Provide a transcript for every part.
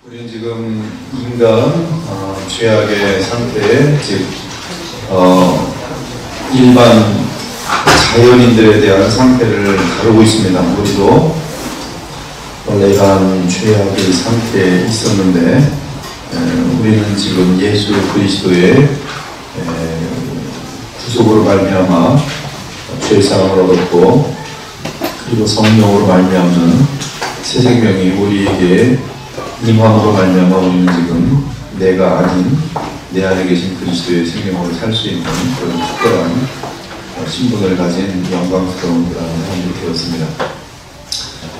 우리는 지금 인간 죄악의 상태, 즉 일반 자연인들에 대한 상태를 다루고 있습니다. 우리도 원래 이러한 죄악의 상태에 있었는데 우리는 지금 예수 그리스도의 구속으로 말미암아 죄사함을 얻었고, 그리고 성령으로 말미암는 새 생명이 우리에게 임함으로 말미암아 우리는 지금 내가 아닌 내 안에 계신 그리스도의 생명으로 살 수 있는 그런 특별한 신분을 가진 영광스러운 그런 사람들이 되었습니다.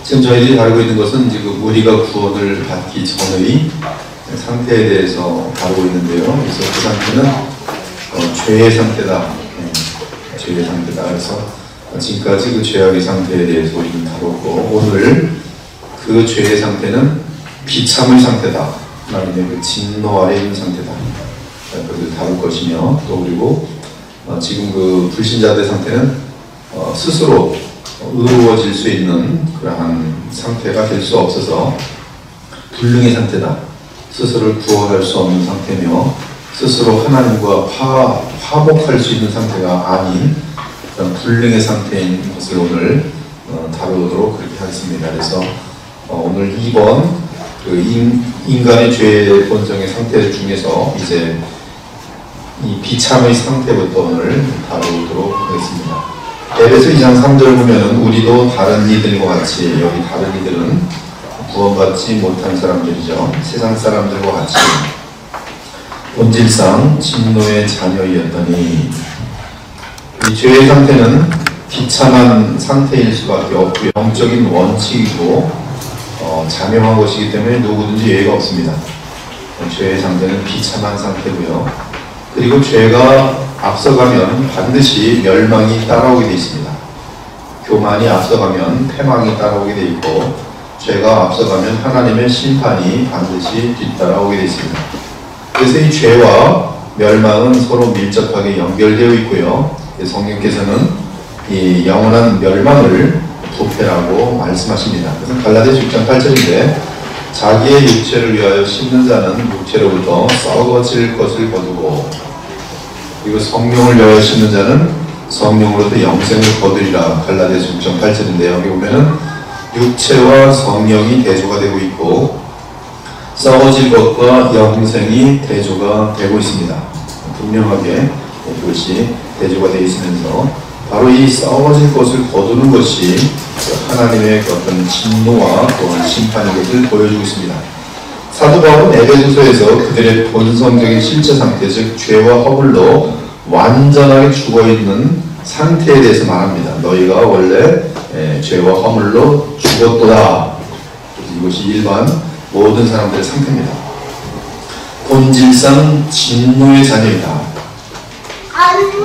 지금 저희들이 다루고 있는 것은 지금 우리가 구원을 받기 전의 상태에 대해서 다루고 있는데요. 그래서 그 상태는 죄의 상태다. 죄의 상태다. 그래서 지금까지 그 죄악의 상태에 대해서 우리는 다뤘고, 오늘 그 죄의 상태는 비참의 상태다. 하나님의 그 진노 아래 있는 상태다. 그것을 다룰 것이며, 또 그리고 지금 그 불신자들의 상태는 스스로 의로워질 수 있는 그러한 상태가 될 수 없어서 불능의 상태다. 스스로를 구원할 수 없는 상태며 스스로 하나님과 화목할 수 있는 상태가 아닌 그런 불능의 상태인 것을 오늘 다루도록 그렇게 하겠습니다. 그래서 오늘 2번 그 인간의 죄의 본성의 상태 중에서 이제 이 비참의 상태부터 오늘 다루도록 하겠습니다. 에베소 2장 3절 보면은 우리도 다른 이들과 같이, 여기 다른 이들은 구원받지 못한 사람들이죠. 세상 사람들과 같이 본질상 진노의 자녀이었더니, 이 죄의 상태는 비참한 상태일 수밖에 없고 영적인 원칙이고 자명한 것이기 때문에 누구든지 예외가 없습니다. 죄의 상태는 비참한 상태고요. 그리고 죄가 앞서가면 반드시 멸망이 따라오게 되어 있습니다. 교만이 앞서가면 패망이 따라오게 되어 있고, 죄가 앞서가면 하나님의 심판이 반드시 뒤따라오게 되어 있습니다. 그래서 이 죄와 멸망은 서로 밀접하게 연결되어 있고요. 성령께서는 이 영원한 멸망을 부패라고 말씀하십니다. 그래서 갈라디아서 6장 8절인데 자기의 육체를 위하여 심는 자는 육체로부터 썩어질 것을 거두고, 그리고 성령을 위하여 심는 자는 성령으로부터 영생을 거두리라. 갈라디아서 6장 8절인데 여기 보면은 육체와 성령이 대조가 되고 있고 썩어질 것과 영생이 대조가 되고 있습니다. 분명하게 그것이 대조가 되어 있으면서 바로 이 썩어질 것을 거두는 것이 하나님의 어떤 진노와 또한 심판의 것을 보여주고 있습니다. 사도 바울은 에베소서에서 그들의 본성적인 실제 상태, 즉 죄와 허물로 완전하게 죽어있는 상태에 대해서 말합니다. 너희가 원래 죄와 허물로 죽었도다. 이것이 일반 모든 사람들의 상태입니다. 본질상 진노의 자녀이다.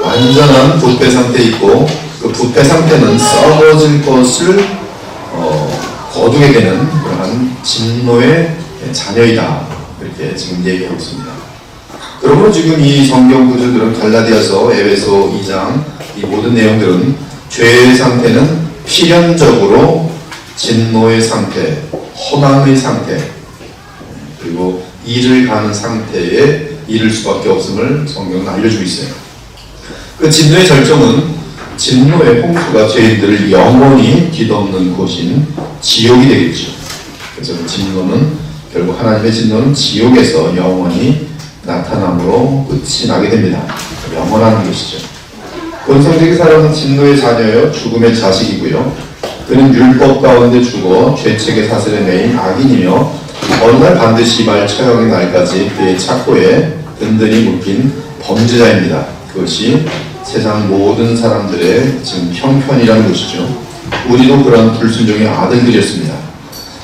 완전한 부패 상태에 있고, 그 부패 상태는 썩어질 것을 거두게 되는 그러한 진노의 자녀이다. 이렇게 지금 얘기하고 있습니다. 그러므로 지금 이 성경 구절들은 갈라디아서, 에베소 2장 이 모든 내용들은 죄의 상태는 필연적으로 진노의 상태, 허망의 상태, 그리고 일을 가는 상태에 이를 수밖에 없음을 성경은 알려주고 있어요. 그 진노의 절정은 진노의 홍수가 죄인들을 영원히 뒤덮는 곳인 지옥이 되겠죠. 그래서 그 진노는 결국 하나님의 진노는 지옥에서 영원히 나타남으로 끝이 나게 됩니다. 영원한 것이죠. 본성적인 사람은 진노의 자녀여 죽음의 자식이고요. 그는 율법 가운데 죽어 죄책의 사슬에 매인 악인이며 어느 날 반드시 말 처형의 날까지 그의 착고에 든든히 묶인 범죄자입니다. 그것이 세상 모든 사람들의 지금 형편이라는 것이죠. 우리도 그런 불순종의 아들들이었습니다.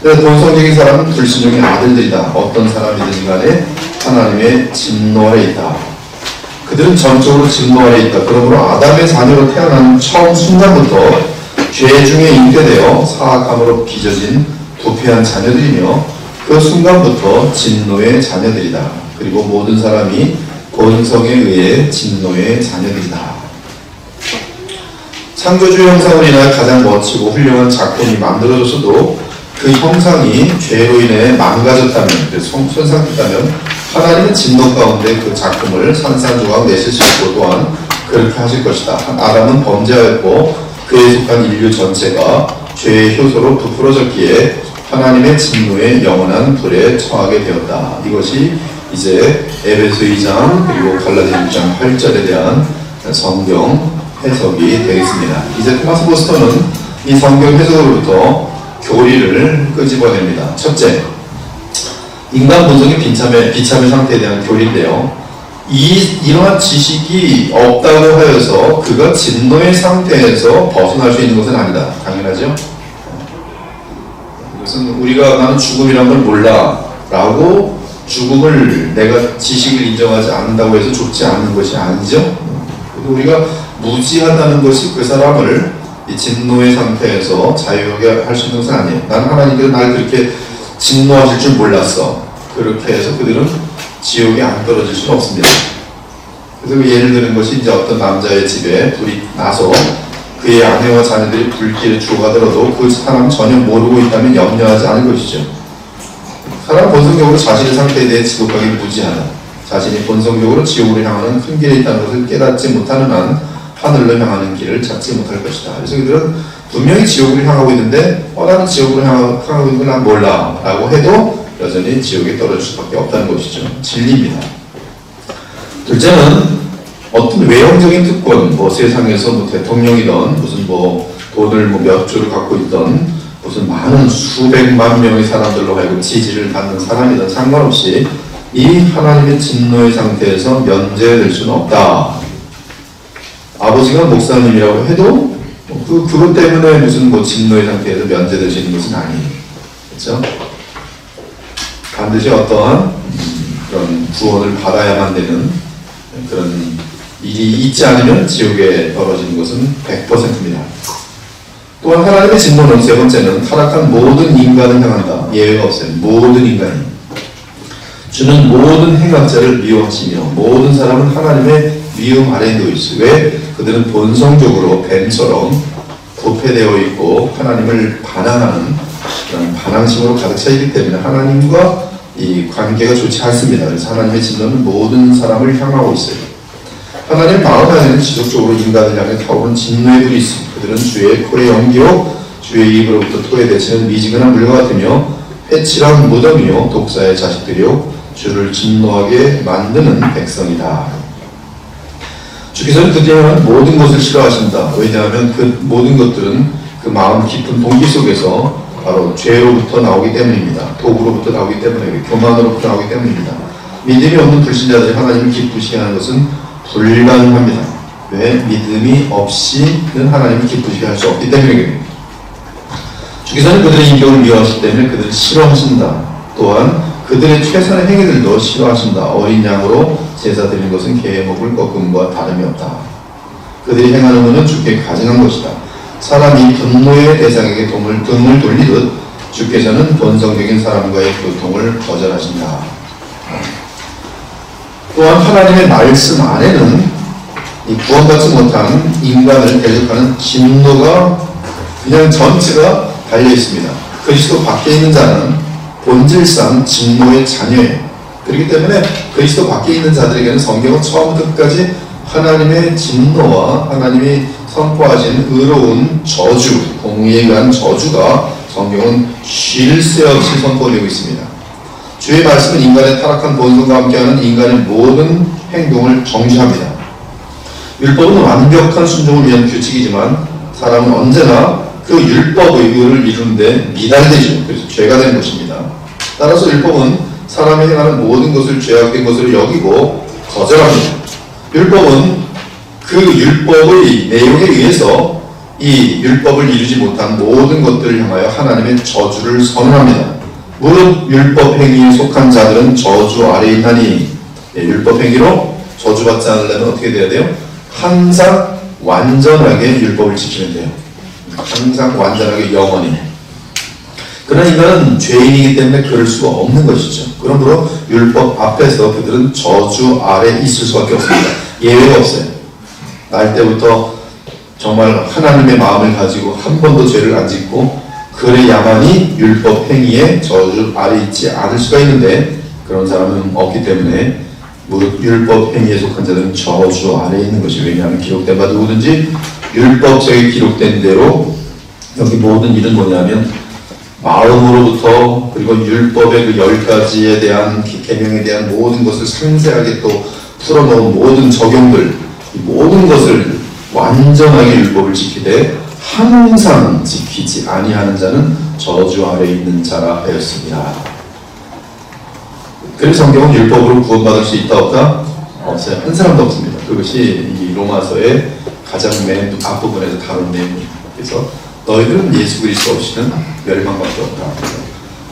그래서 본성적인 사람은 불순종의 아들들이다. 어떤 사람이든지 간에 하나님의 진노 아래 있다. 그들은 전적으로 진노 아래 있다. 그러므로 아담의 자녀로 태어난 처음 순간부터 죄 중에 잉태되어 사악함으로 빚어진 부패한 자녀들이며 그 순간부터 진노의 자녀들이다. 그리고 모든 사람이 본성에 의해 진노의 자녀들이다. 창조주 형상을 인하여 가장 멋지고 훌륭한 작품이 만들어졌어도 그 형상이 죄로 인해 망가졌다면, 손상됐다면 하나님은 진노 가운데 그 작품을 산산조각 내실 것이고 또한 그렇게 하실 것이다. 아담은 범죄하였고 그에 속한 인류 전체가 죄의 효소로 부풀어졌기에 하나님의 진노의 영원한 불에 처하게 되었다. 이것이 이제 에베소 2장 그리고 갈라디아 6장 8절에 대한 성경 해석이 되겠습니다. 이제 토마스 보스턴은 이 성경 해석으로부터 교리를 끄집어냅니다. 첫째, 인간 본성의 비참의 상태에 대한 교리인데요. 이러한 지식이 없다고 하여서 그가 진노의 상태에서 벗어날 수 있는 것은 아니다. 당연하죠? 이것은 우리가 나는 죽음이란 걸 몰라 라고 죽음을 내가 지식을 인정하지 않는다고 해서 죽지 않는 것이 아니죠. 우리가 무지하다는 것이 그 사람을 이 진노의 상태에서 자유하게 할 수 있는 것은 아니에요. 난 하나님께서 날 그렇게 진노하실 줄 몰랐어. 그렇게 해서 그들은 지옥에 안 떨어질 수는 없습니다. 그래서 예를 드는 것이 이제 어떤 남자의 집에 불이 나서 그의 아내와 자녀들이 불길에 죽어가더라도 그 사람 전혀 모르고 있다면 염려하지 않을 것이죠. 사람 본성적으로 자신의 상태에 대해 지독하게 무지하다. 자신이 본성적으로 지옥으로 향하는 큰 길에 있다는 것을 깨닫지 못하는 한 하늘로 향하는 길을 찾지 못할 것이다. 그래서 그들은 분명히 지옥으로 향하고 있는데 나는 지옥으로 향하고 있는 걸 난 몰라 라고 해도 여전히 지옥에 떨어질 수밖에 없다는 것이죠. 진리입니다. 둘째는 어떤 외형적인 특권, 세상에서 대통령이든 무슨 돈을 몇 조를 갖고 있던 무슨 많은 수백만 명의 사람들로 하여금 지지를 받는 사람이든 상관없이 이 하나님의 진노의 상태에서 면제될 수는 없다. 아버지가 목사님이라고 해도 그것 때문에 무슨 진노의 상태에서 면제될 수 있는 것은 아니에요. 그렇죠? 반드시 어떠한 그런 구원을 받아야만 되는 그런 일이 있지 않으면 지옥에 떨어지는 것은 100%입니다. 또한 하나님의 진노는 세 번째는 타락한 모든 인간을 향한다. 예외가 없어요. 모든 인간이. 주는 모든 행악자를 미워하시며 모든 사람은 하나님의 미움 아래에 놓여 있어요. 왜? 그들은 본성적으로 뱀처럼 부패되어 있고 하나님을 반항하는 그런 반항심으로 가득 차 있기 때문에 하나님과 이 관계가 좋지 않습니다. 그래서 하나님의 진노는 모든 사람을 향하고 있어요. 하나님 마음 안에는 지속적으로 인간을 향해 타오르는 진노의 불이 있습니다. 그들은 주의 코에 연기로 주의 입으로부터 토에 대치는 미지근한 물과 같으며 회칠한 무덤이요 독사의 자식들이요 주를 진노하게 만드는 백성이다. 주께서는 그들은 모든 것을 싫어하신다. 왜냐하면 그 모든 것들은 그 마음 깊은 동기 속에서 바로 죄로부터 나오기 때문입니다. 도구로부터 나오기 때문에 교만으로부터 나오기 때문입니다. 믿음이 없는 불신자들이 하나님을 기쁘시게 하는 것은 불가능합니다. 왜? 믿음이 없이는 하나님을 기쁘시게 할 수 없기 때문에 주께서는 그들의 인격을 미워하시기 때문에 그들을 싫어하신다. 또한 그들의 최선의 행위들도 싫어하신다. 어린 양으로 제사 드리는 것은 개의 목을 꺾음과 다름이 없다. 그들이 행하는 것은 주께 가증한 것이다. 사람이 분노의 대상에게 등을 돌리듯 주께서는 본성적인 사람과의 교통을 거절하신다. 또한 하나님의 말씀 안에는 이 구원받지 못한 인간을 대적하는 진노가 그냥 전체가 달려 있습니다. 그리스도 밖에 있는 자는 본질상 진노의 자녀예요. 그렇기 때문에 그리스도 밖에 있는 자들에게는 성경은 처음부터 끝까지 하나님의 진노와 하나님이 선포하신 의로운 저주, 공의에 의한 저주가 성경은 쉴 새 없이 선포되고 있습니다. 주의 말씀은 인간의 타락한 본성과 함께하는 인간의 모든 행동을 정죄합니다. 율법은 완벽한 순종을 위한 규칙이지만 사람은 언제나 그 율법의 의를 이루는데 미달되죠. 그래서 죄가 된 것입니다. 따라서 율법은 사람이 행하는 모든 것을 죄악된 것으로 여기고 거절합니다. 율법은 그 율법의 내용에 의해서 이 율법을 이루지 못한 모든 것들을 향하여 하나님의 저주를 선언합니다. 무릇 율법 행위에 속한 자들은 저주 아래에 있나니 율법 행위로 저주받지 않으려면 어떻게 돼야 돼요? 항상 완전하게 율법을 지키면 돼요. 항상 완전하게 영원히. 그러나 인간은 죄인이기 때문에 그럴 수가 없는 것이죠. 그러므로 율법 앞에서 그들은 저주 아래 있을 수밖에 없습니다. 예외가 없어요. 날 때부터 정말 하나님의 마음을 가지고 한 번도 죄를 안 짓고 그래야만이 율법 행위의 저주 아래 있지 않을 수가 있는데 그런 사람은 없기 때문에 율법 행위에 속한 자들은 저주 아래에 있는 것이, 왜냐하면 기록된 바 누구든지 율법책에 기록된 대로, 여기 모든 일은 뭐냐면 마음으로부터 그리고 율법의 그 10가지에 대한 계명에 대한 모든 것을 상세하게 또 풀어놓은 모든 적용들, 이 모든 것을 완전하게 율법을 지키되 항상 지키지 아니하는 자는 저주 아래에 있는 자라 하였습니다. 그래서 성경은 율법으로 구원받을 수 있다 없다? 없어요. 한 사람도 없습니다. 그것이 이 로마서의 가장 맨 앞부분에서 다룬 내용입니다. 그래서 너희들은 예수 그리스도 없이는 멸망밖에 없다.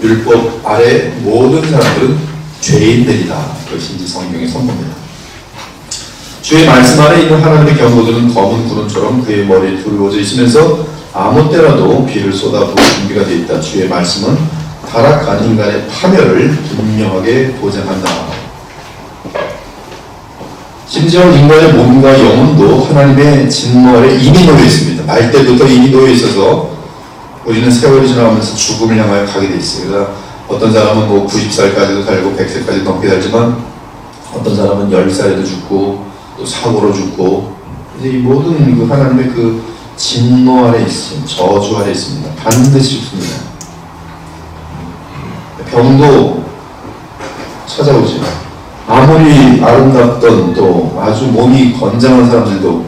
율법 아래 모든 사람들은 죄인들이다. 그것이 이제 성경의 선포입니다. 주의 말씀 안에 있는 하나님의 경고들은 검은 구름처럼 그의 머리에 두루워져 있으면서 아무 때라도 비를 쏟아부을 준비가 되어 있다. 주의 말씀은 타락한 인간의 파멸을 분명하게 보장한다. 심지어 인간의 몸과 영혼도 하나님의 진노 아래 이미 놓여 있습니다. 날 때부터 이미 놓여 있어서 우리는 세월이 지나가면서 죽음을 향하여 가게 돼 있어요. 그러니까 어떤 사람은 뭐 90살까지도 살고 100세까지 넘게 살지만 어떤 사람은 10살에도 죽고 또 사고로 죽고, 이제 이 모든 그 하나님의 그 진노 아래 있습니다. 저주 아래 있습니다. 반드시 죽습니다. 병도 찾아오죠. 아무리 아름답던 또 아주 몸이 건장한 사람들도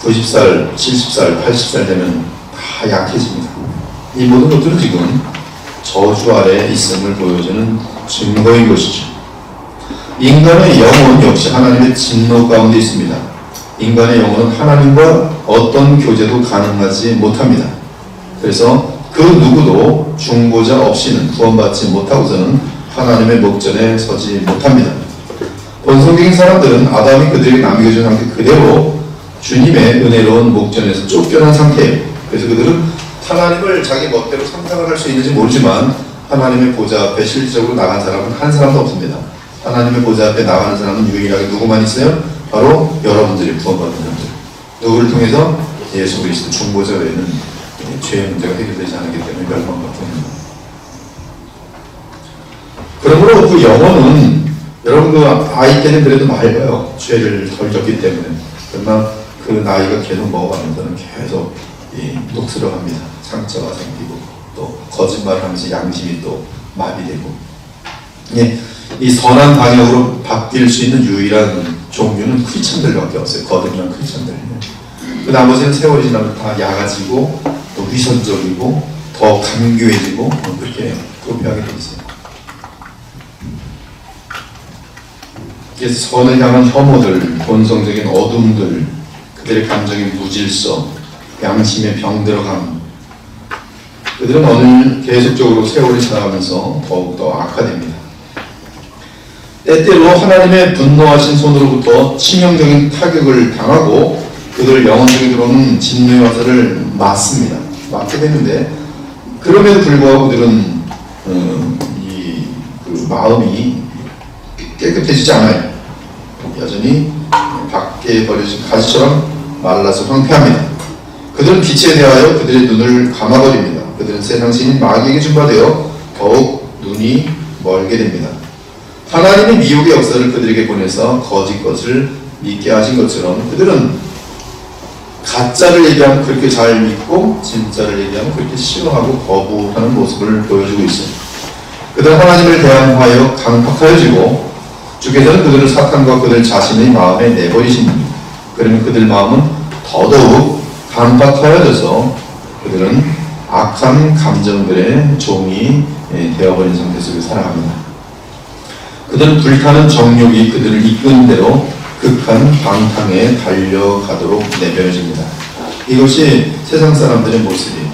90살, 70살, 80살 되면 다 약해집니다. 이 모든 것들은 지금 저주 아래 있음을 보여주는 증거인 것이죠. 인간의 영혼 역시 하나님의 진노 가운데 있습니다. 인간의 영혼은 하나님과 어떤 교제도 가능하지 못합니다. 그래서 그 누구도 중보자 없이는 구원받지 못하고서는 하나님의 목전에 서지 못합니다. 본성적인 사람들은 아담이 그들에게 남겨준 상태 그대로 주님의 은혜로운 목전에서 쫓겨난 상태예요. 그래서 그들은 하나님을 자기 멋대로 상상을 할 수 있는지 모르지만 하나님의 보좌 앞에 실질적으로 나간 사람은 한 사람도 없습니다. 하나님의 보좌 앞에 나가는 사람은 유일하게 누구만 있어요? 바로 여러분들이 구원받은 사람들. 누구를 통해서? 예수 그리스도 중보자 외에는 죄의 문제가 해결되지 않았기 때문에 멸망받게 됩니다. 그러므로 그 영혼은, 여러분 그 아이 때는 그래도 맑아요. 죄를 덜 졌기 때문에. 그러나 그 나이가 계속 먹어가면서는 계속 녹슬어갑니다. 상처가 생기고 또 거짓말을 하면서 양심이 또 마비되고. 이 선한 방향으로 바뀔 수 있는 유일한 종류는 크리스천들밖에 없어요. 거듭난 크리스천들. 그 나머지는 세월이 지나면 다 약아지고 또 위선적이고 더 간교해지고 그렇게 도피하게 돼 있어요. 그래서 선을 향한 혐오들, 본성적인 어둠들, 그들의 감정의 무질서, 양심의 병들어감, 그들은 오늘 계속적으로 세월이 지나가면서 더욱더 악화됩니다. 때때로 하나님의 분노하신 손으로부터 치명적인 타격을 당하고 그들 영혼적인 들어오는 진노의 화살을 맞습니다. 맞게 되는데, 그럼에도 불구하고 그들은 그 마음이 깨끗해지지 않아요. 여전히 밖에 버려진 가지처럼 말라서 황폐합니다. 그들은 빛에 대하여 그들의 눈을 감아버립니다. 그들은 세상 신인 마귀에게 준바되어 더욱 눈이 멀게 됩니다. 하나님의 미혹의 역사를 그들에게 보내서 거짓 것을 믿게 하신 것처럼 그들은 가짜를 얘기하면 그렇게 잘 믿고 진짜를 얘기하면 그렇게 싫어하고 거부하는 모습을 보여주고 있어요. 그들은 하나님을 대항하여 강팍하여지고 주께서는 그들을 사탄과 그들 자신의 마음에 내버리십니다. 그러면 그들 마음은 더더욱 강팍하여져서 그들은 악한 감정들의 종이 되어버린 상태 속에 살아갑니다. 그들은 불타는 정욕이 그들을 이끄는 대로 극한 방탕에 달려가도록 내버려집니다. 이것이 세상 사람들의 모습이에요.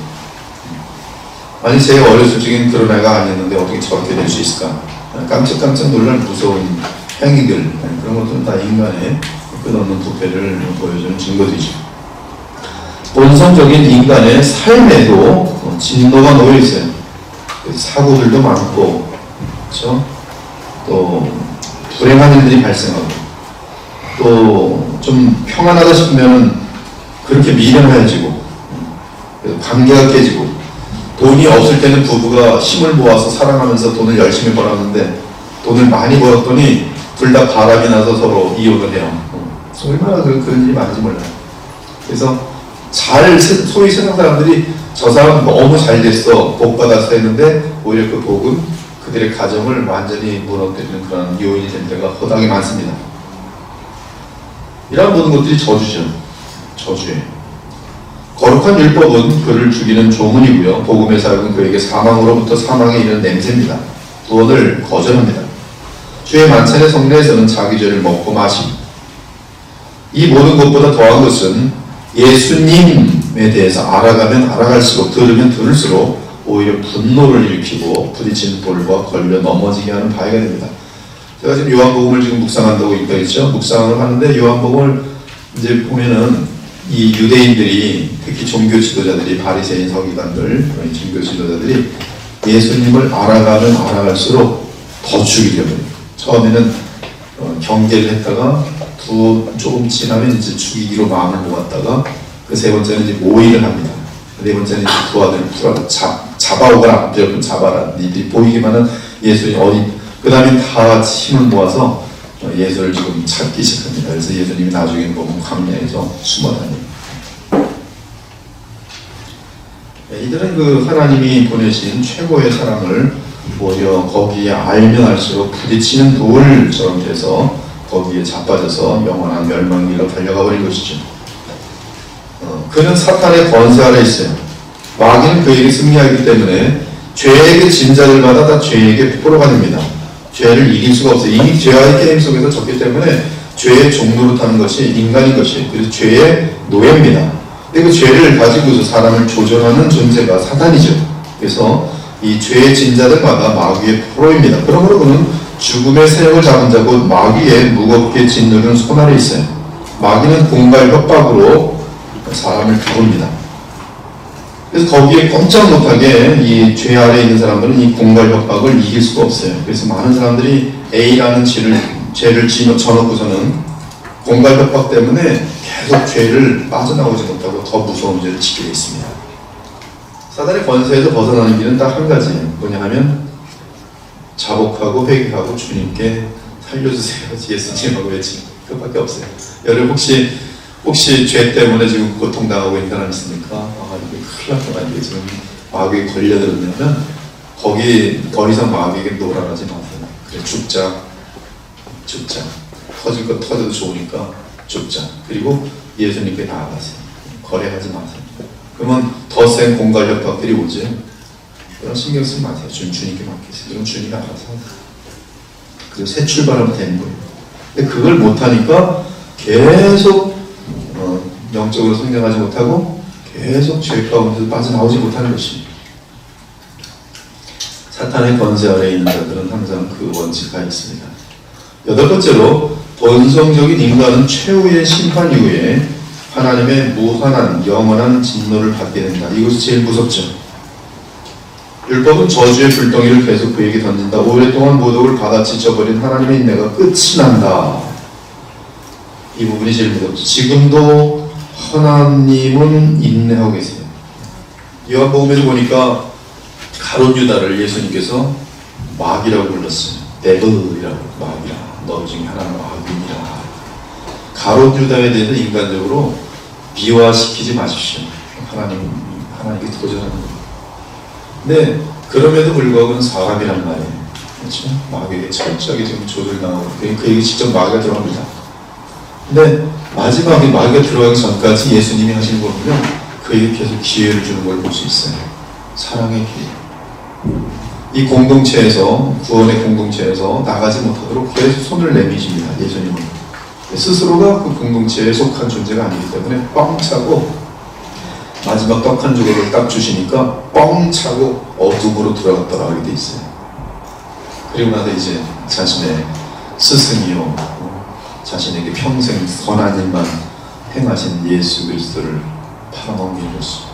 아니, 제 어렸을 적엔 그런 애가 아니었는데 어떻게 저렇게 될 수 있을까? 깜짝깜짝 놀랄 무서운 행위들, 그런 것들은 다 인간의 끝없는 부패를 보여주는 증거들이죠. 본성적인 인간의 삶에도 진노가 놓여 있어요. 사고들도 많고, 그렇죠? 또 불행한 일들이 발생하고, 또 좀 평안하다 싶으면 그렇게 미련해지고, 관계가 깨지고, 돈이 없을 때는 부부가 힘을 모아서 사랑하면서 돈을 열심히 벌었는데 돈을 많이 벌었더니 둘 다 바람이 나서 서로 이혼을 해요. 얼마나 그런 일이 많은지 몰라요. 그래서 소위 세상 사람들이 저 사람 너무 잘 됐어, 복 받아서 했는데 오히려 그 복은 그들의 가정을 완전히 무너뜨리는 그런 요인이 된 데가 허다하게 많습니다. 이런 모든 것들이 저주죠. 저주예요. 거룩한 율법은 그를 죽이는 조문이고요. 복음의 사역은 그에게 사망으로부터 사망에 이르는 냄새입니다. 구원을 거절합니다. 주의 만찬의 성례에서는 자기 죄를 먹고 마시고, 이 모든 것보다 더한 것은 예수님에 대해서 알아가면 알아갈수록, 들으면 들을수록 오히려 분노를 일으키고 부딪히는 돌과 걸려 넘어지게 하는 바위가 됩니다. 제가 지금 요한복음을 지금 묵상한다고 얘기했죠. 묵상을 하는데 요한복음을 이제 보면은 이 유대인들이, 특히 종교 지도자들이, 바리새인 서기관들, 종교 지도자들이 예수님을 알아가면 알아갈수록 더 죽이려고 해요. 처음에는 경계를 했다가 조금 지나면 이제 죽이기로 마음을 모았다가 그 세 번째는 이제 모의를 합니다. 네 번째는 이제 두 아들을 잡아오거나 무조건 잡아라. 니들이 보이기만 한 예수님 어디, 그 다음에 다 힘을 모아서 예수를 지금 찾기 시작합니다. 그래서 예수님이 나중에는 보면 광야에서 숨어 다닙니다. 이들은 그 하나님이 보내신 최고의 사랑을 오히려 거기에 알면 알수록 부딪히는 돌처럼 돼서 거기에 자빠져서 영원한 멸망길로 달려가 버린 것이죠. 그는 사탄의 권세 아래 있어요. 마귀는 그에게 승리하기 때문에 죄에게 진작을 받아 다 죄에게 포로가 됩니다. 죄를 이길 수가 없어요. 이미 죄와의 게임 속에서 졌기 때문에 죄의 종로로 타는 것이 인간인 것이에요. 그래서 죄의 노예입니다. 근데 그 죄를 가지고서 사람을 조절하는 존재가 사탄이죠. 그래서 이 죄의 진자들마다 마귀의 포로입니다. 그러므로 그는 죽음의 세력을 잡은 자고 마귀의 무겁게 짓누르는 손 아래 있어요. 마귀는 공갈 협박으로 사람을 부릅니다. 그래서 거기에 꼼짝 못하게 이 죄 아래 있는 사람들은 이 공갈 협박을 이길 수가 없어요. 그래서 많은 사람들이 A라는 죄를 져놓고서는 공갈 협박 때문에 계속 죄를 빠져나오지 못하고 더 무서운 죄를 짓게 되어 있습니다. 사단의 권세에서 벗어나는 길은 딱 한 가지예요. 뭐냐 하면 자복하고 회개하고 주님께 살려주세요, 예수님하고 외치는 그것밖에 없어요. 여러분 혹시 죄 때문에 지금 고통당하고 있는 사람 있습니까? 이게 큰일 났구나. 이게 지금 마귀에 걸려들었냐면 거기 더 이상 마귀에게 놀아나지 마세요. 그래, 죽자. 터질 거 터져도 좋으니까 죽자. 그리고 예수님께 나아가세요. 거래하지 마세요. 그러면 더 센 공갈 협박들이 오지. 그런 신경 쓰지 마세요. 주님께 맡기세요. 그럼 주님이 알아서 하세요. 그리고 새 출발하면 되는 거예요. 근데 그걸 못하니까 계속 영적으로 성장하지 못하고 계속 죄 가운데서 빠져나오지 못하는 것입니다. 사탄의 권세 아래에 있는 자들은 항상 그 원칙가 있습니다. 여덟 번째로 본성적인 인간은 최후의 심판 이후에 하나님의 무한한 영원한 진노를 받게 된다. 이것이 제일 무섭죠. 율법은 저주의 불덩이를 계속 그에게 던진다. 오랫동안 모독을 받아 지쳐버린 하나님의 인내가 끝이 난다. 이 부분이 제일 무섭죠. 지금도 하나님은 인내하고 계세요. 요한복음에서 보니까 가룟 유다를 예수님께서 마귀라고 불렀어요. 데블이라고, 마귀라. 너 중에 하나는 마귀니라. 가룟 유다에 대해서 인간적으로 미화시키지 마십시오. 하나님께 도전하는 거예요. 근데 그럼에도 불구하고 그는 사람이란 말이에요. 그렇죠? 마귀에게 철저하게 지금 조절당하고 그에게 직접 마귀가 들어갑니다. 근데 마지막에 마귀가 들어가기 전까지 예수님이 하시는 걸 보면 그에게 계속 기회를 주는 걸 볼 수 있어요. 사랑의 기회. 이 공동체에서, 구원의 공동체에서 나가지 못하도록 계속 손을 내미십니다. 예수님은 스스로가 그 공동체에 속한 존재가 아니기 때문에 뻥 차고 마지막 떡 한 조각을 딱 주시니까 뻥 차고 어둠으로 들어갔더라 하게 돼 있어요. 그리고 나서 이제 자신의 스승이요, 자신에게 평생 선한 일만 행하신 예수 그리스도를 팔아넘긴 것이죠.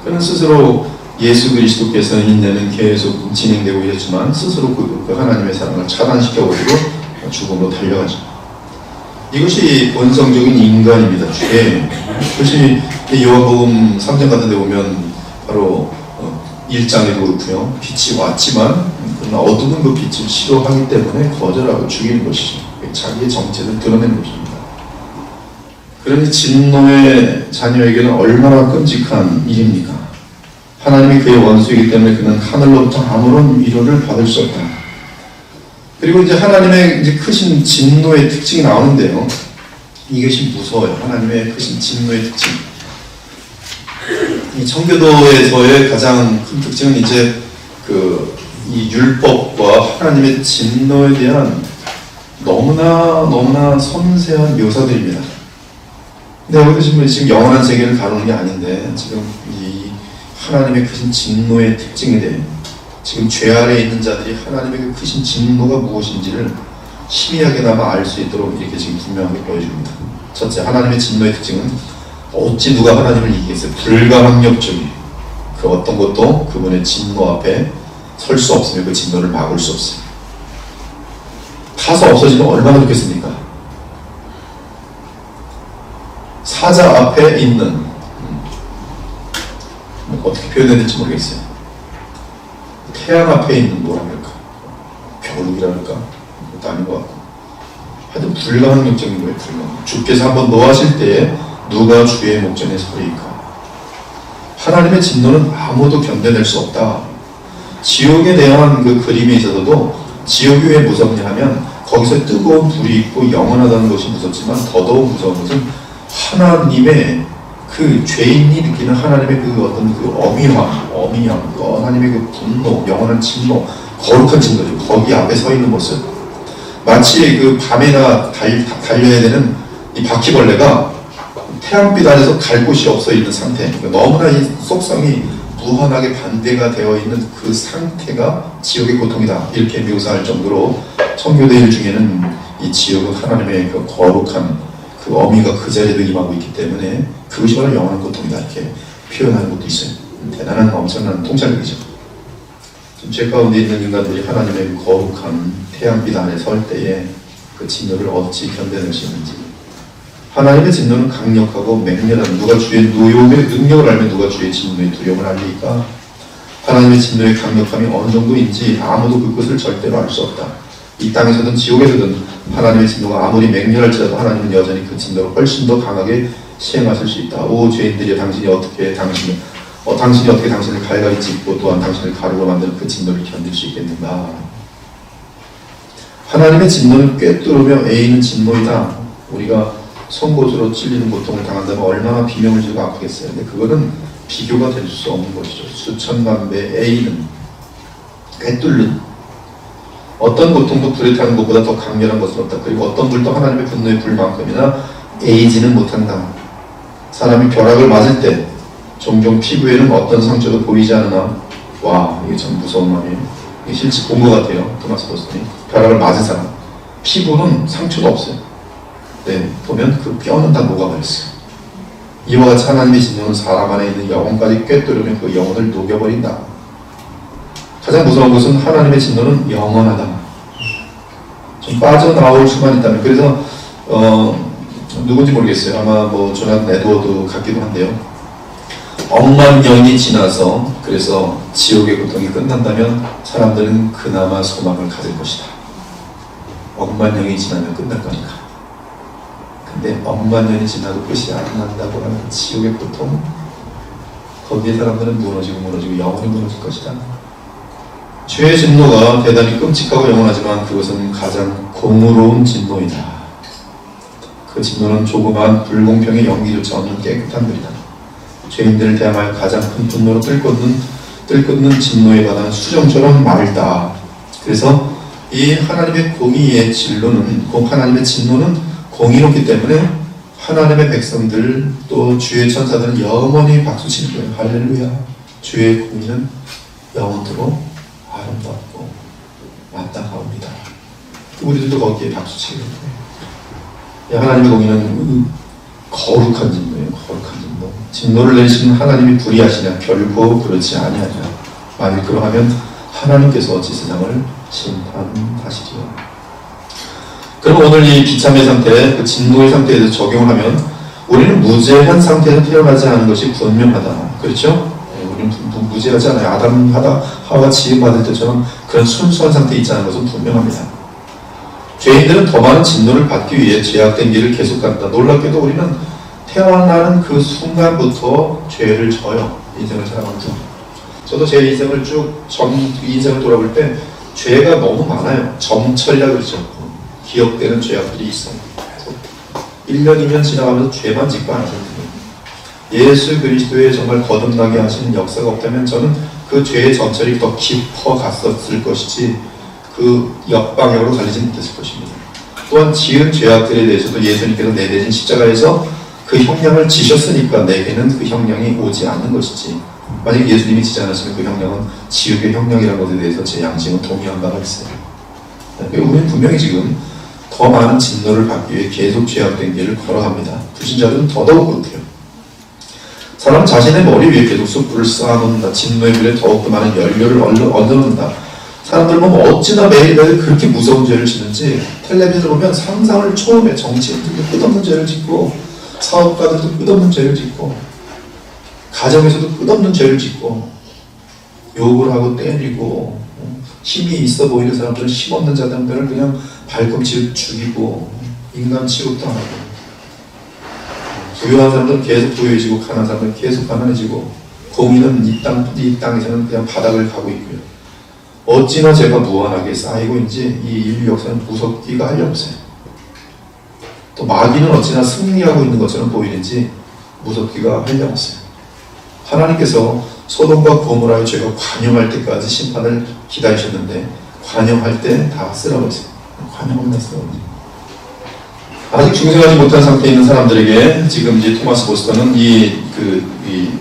그는 스스로 예수 그리스도께서는 인내는 계속 진행되고 있었지만 스스로 그 하나님의 사랑을 차단시켜버리고 죽음으로 달려가죠. 이것이 본성적인 인간입니다. 죄. 그것이 요한복음 3장 같은 데 보면 바로 1장에도 그렇고요. 빛이 왔지만 그러나 어두운 그 빛을 싫어하기 때문에 거절하고 죽이는 것이죠. 자기의 정체를 드러내는 것입니다. 그러니 진노의 자녀에게는 얼마나 끔찍한 일입니까? 하나님이 그의 원수이기 때문에 그는 하늘로부터 아무런 위로를 받을 수 없다. 그리고 이제 하나님의 이제 크신 진노의 특징이 나오는데요. 이것이 무서워요. 하나님의 크신 진노의 특징. 이 청교도에서의 가장 큰 특징은 이제 이 율법과 하나님의 진노에 대한 너무나 섬세한 묘사들입니다. 근데 여기서 지금 영원한 세계를 다루는 게 아닌데 지금 이 하나님의 크신 진노의 특징에 대해 지금 죄 아래에 있는 자들이 하나님의 그 크신 진노가 무엇인지를 희미하게나마 알 수 있도록 이렇게 지금 분명하게 보여줍니다. 첫째, 하나님의 진노의 특징은 어찌 누가 하나님을 이기겠어요? 불가항력적이 그 어떤 것도 그분의 진노 앞에 설 수 없으며 그 진노를 막을 수 없어요. 타서 없어지면 얼마나 좋겠습니까? 사자 앞에 있는 어떻게 표현해야 될지 모르겠어요. 태양 앞에 있는 뭐라 그럴까? 벼룩이라 그럴까? 그것도 아닌 것 같고 하여튼 불가항력적인 거예요. 주께서 한번 노하실 때에 누가 주의 목전에 서리이까? 하나님의 진노는 아무도 견뎌낼 수 없다. 지옥에 대한 그 그림에 있어서도 지옥이 왜 무섭냐 하면 거기서 뜨거운 불이 있고 영원하다는 것이 무섭지만 더더욱 무서운 것은 하나님의 그 죄인이 느끼는 하나님의 그 어떤 그 어미함, 그 하나님의 그 분노, 영원한 진노, 거룩한 진노죠. 거기 앞에 서 있는 모습. 마치 그 밤에나 달려야 되는 이 바퀴벌레가 태양빛 아래서 갈 곳이 없어 있는 상태. 너무나 이 속성이 무한하게 반대가 되어 있는 그 상태가 지옥의 고통이다. 이렇게 묘사할 정도로 청교도일 중에는 이 지옥은 하나님의 그 거룩한 그 어미가 그 자리에도 임하고 있기 때문에 그것이 바로 영원한 고통이다. 이렇게 표현하는 것도 있어요. 대단한 엄청난 통찰력이죠. 죄 가운데 있는 인간들이 하나님의 그 거룩한 태양빛 안에 설 때에 그 진노를 어찌 견뎌낼 수 있는지. 하나님의 진노는 강력하고 맹렬한 누가 주의 노용의 능력을 알면 누가 주의 진노의 두려움을 알리까? 하나님의 진노의 강력함이 어느 정도인지 아무도 그것을 절대로 알 수 없다. 이 땅에서든 지옥에서든 하나님의 진노가 아무리 맹렬할지라도 하나님은 여전히 그 진노를 훨씬 더 강하게 시행하실 수 있다. 오 죄인들이여 당신이 어떻게 당신을 갈갈이 찢고 또한 당신을 가루로 만드는 그 진노를 견딜 수 있겠는가? 하나님의 진노는 꿰뚫으며 애이는 진노이다. 우리가 송곳으로 찔리는 고통을 당한다면 얼마나 비명을 지르고 아프겠어요. 근데 그거는 비교가 될 수 없는 것이죠. 수천만 배 애이는 꿰뚫는 어떤 고통도 불에 타는 것보다 더 강렬한 것은 없다. 그리고 어떤 불도 하나님의 분노의 불만큼이나 애이지는 못한다. 사람이 벼락을 맞을 때 종종 피부에는 어떤 상처도 보이지 않으나 와 이게 참 무서운 말이에요. 이게 실제 본 것 같아요. 토마스 보스턴이 벼락을 맞은 사람 피부는 상처도 없어요. 네, 보면 그 뼈는 다 녹아버렸어요. 이와 같이 하나님의 진노는 사람 안에 있는 영혼까지 꿰뚫으며 그 영혼을 녹여버린다. 가장 무서운 것은 하나님의 진노는 영원하다. 좀 빠져나올 수만 있다면. 그래서 누군지 모르겠어요. 아마 뭐 조나단 에드워드 같기도 한데요. 억만 년이 지나서 그래서 지옥의 고통이 끝난다면 사람들은 그나마 소망을 가질 것이다. 억만 년이 지나면 끝날 거니까. 근데 억만 년이 지나도 끝이 안 난다고 하는 지옥의 고통, 거기에 사람들은 무너지고 영원히 무너질 것이다. 죄의 진노가 대단히 끔찍하고 영원하지만 그것은 가장 공의로운 진노이다. 그 진노는 조그만 불공평의 연기조차 없는 깨끗한 불이다. 죄인들을 대항하여 가장 큰 분노로 뜰끓는 진노에 관한 수정처럼 맑다. 그래서 이 하나님의 공의의 진로는, 하나님의 진노는 공의롭기 때문에 하나님의 백성들 또 주의 천사들은 영원히 박수치는 거예요. 할렐루야. 주의 공의는 영원토록 아름답고 마땅하옵니다. 우리들도 거기에 박수치는 거예요. 하나님의 공의는 거룩한 진노예요. 거룩한 진노. 진노를 내리시는 하나님이 불의하시냐? 결코 그렇지 아니하리라. 만일 그러하면 하나님께서 어찌 세상을 심판하시리요. 그럼 오늘 이 비참의 상태, 그 진노의 상태에 대해서 적용을 하면 우리는 무죄한 상태에서 태어나지 않은 것이 분명하다. 그렇죠? 우리는 무죄하지 않아요. 하와가 지음받을 때처럼 그런 순수한 상태에 있지 않은 것은 분명합니다. 죄인들은 더 많은 진노를 받기 위해 죄악된 길을 계속 간다. 놀랍게도 우리는 태어나는 그 순간부터 죄를 져요. 인생을 살아가면서. 저도 제 인생을 인생을 돌아볼 때 죄가 너무 많아요. 점철이라고 그러죠. 기억되는 죄악들이 있어요. 1년, 2년 지나가면서 죄만 짓고 안 하거든요. 예수 그리스도의 정말 거듭나게 하시는 역사가 없다면 저는 그 죄의 점철이 더 깊어 갔었을 것이지 그 역방향으로 갈리지 못했을 것입니다. 또한 지은 죄악들에 대해서도 예수님께서 내 대신 십자가에서 그 형량을 지셨으니까 내게는 그 형량이 오지 않는 것이지, 만약 예수님이 지지 않았으면 그 형량은 지옥의 형량이라는 것에 대해서 제 양심은 동의한 바가 있어요. 우리는 분명히 지금 더 많은 진노를 받기 위해 계속 죄악된 길을 걸어갑니다. 불신자들은 더더욱 그렇대요. 사람은 자신의 머리 위에 계속 숯불을 쌓아놓는다. 진노의 불에 더욱더 많은 연료를 얻어놓는다. 사람들 보면 어찌나 매일매일 그렇게 무서운 죄를 짓는지, 텔레비전을 보면 상상을 초월해. 정치인들도 끝없는 죄를 짓고, 사업가들도 끝없는 죄를 짓고, 가정에서도 끝없는 죄를 짓고, 욕을 하고 때리고, 힘이 있어 보이는 사람들은 힘없는 자들을 그냥 발꿈치를 죽이고, 인간 취급도 안 하고, 부유한 사람들은 계속 부유해지고, 가난한 사람들은 계속 가난해지고, 공인은 이 땅에서는 그냥 바닥을 가고 있고요. 어찌나 죄가 무한하게 쌓이고 있는지 이 인류 역사는 무섭기가 한없어요. 또 마귀는 어찌나 승리하고 있는 것처럼 보이는지 무섭기가 한없어요. 하나님께서 소돔과 고모라의 죄가 관영할 때까지 심판을 기다리셨는데, 관영할 때 다 쓸어버렸어요. 관영하면 다 쓸어버렸어요. 아직 중생하지 못한 상태에 있는 사람들에게 지금 이제 토마스 보스터는 이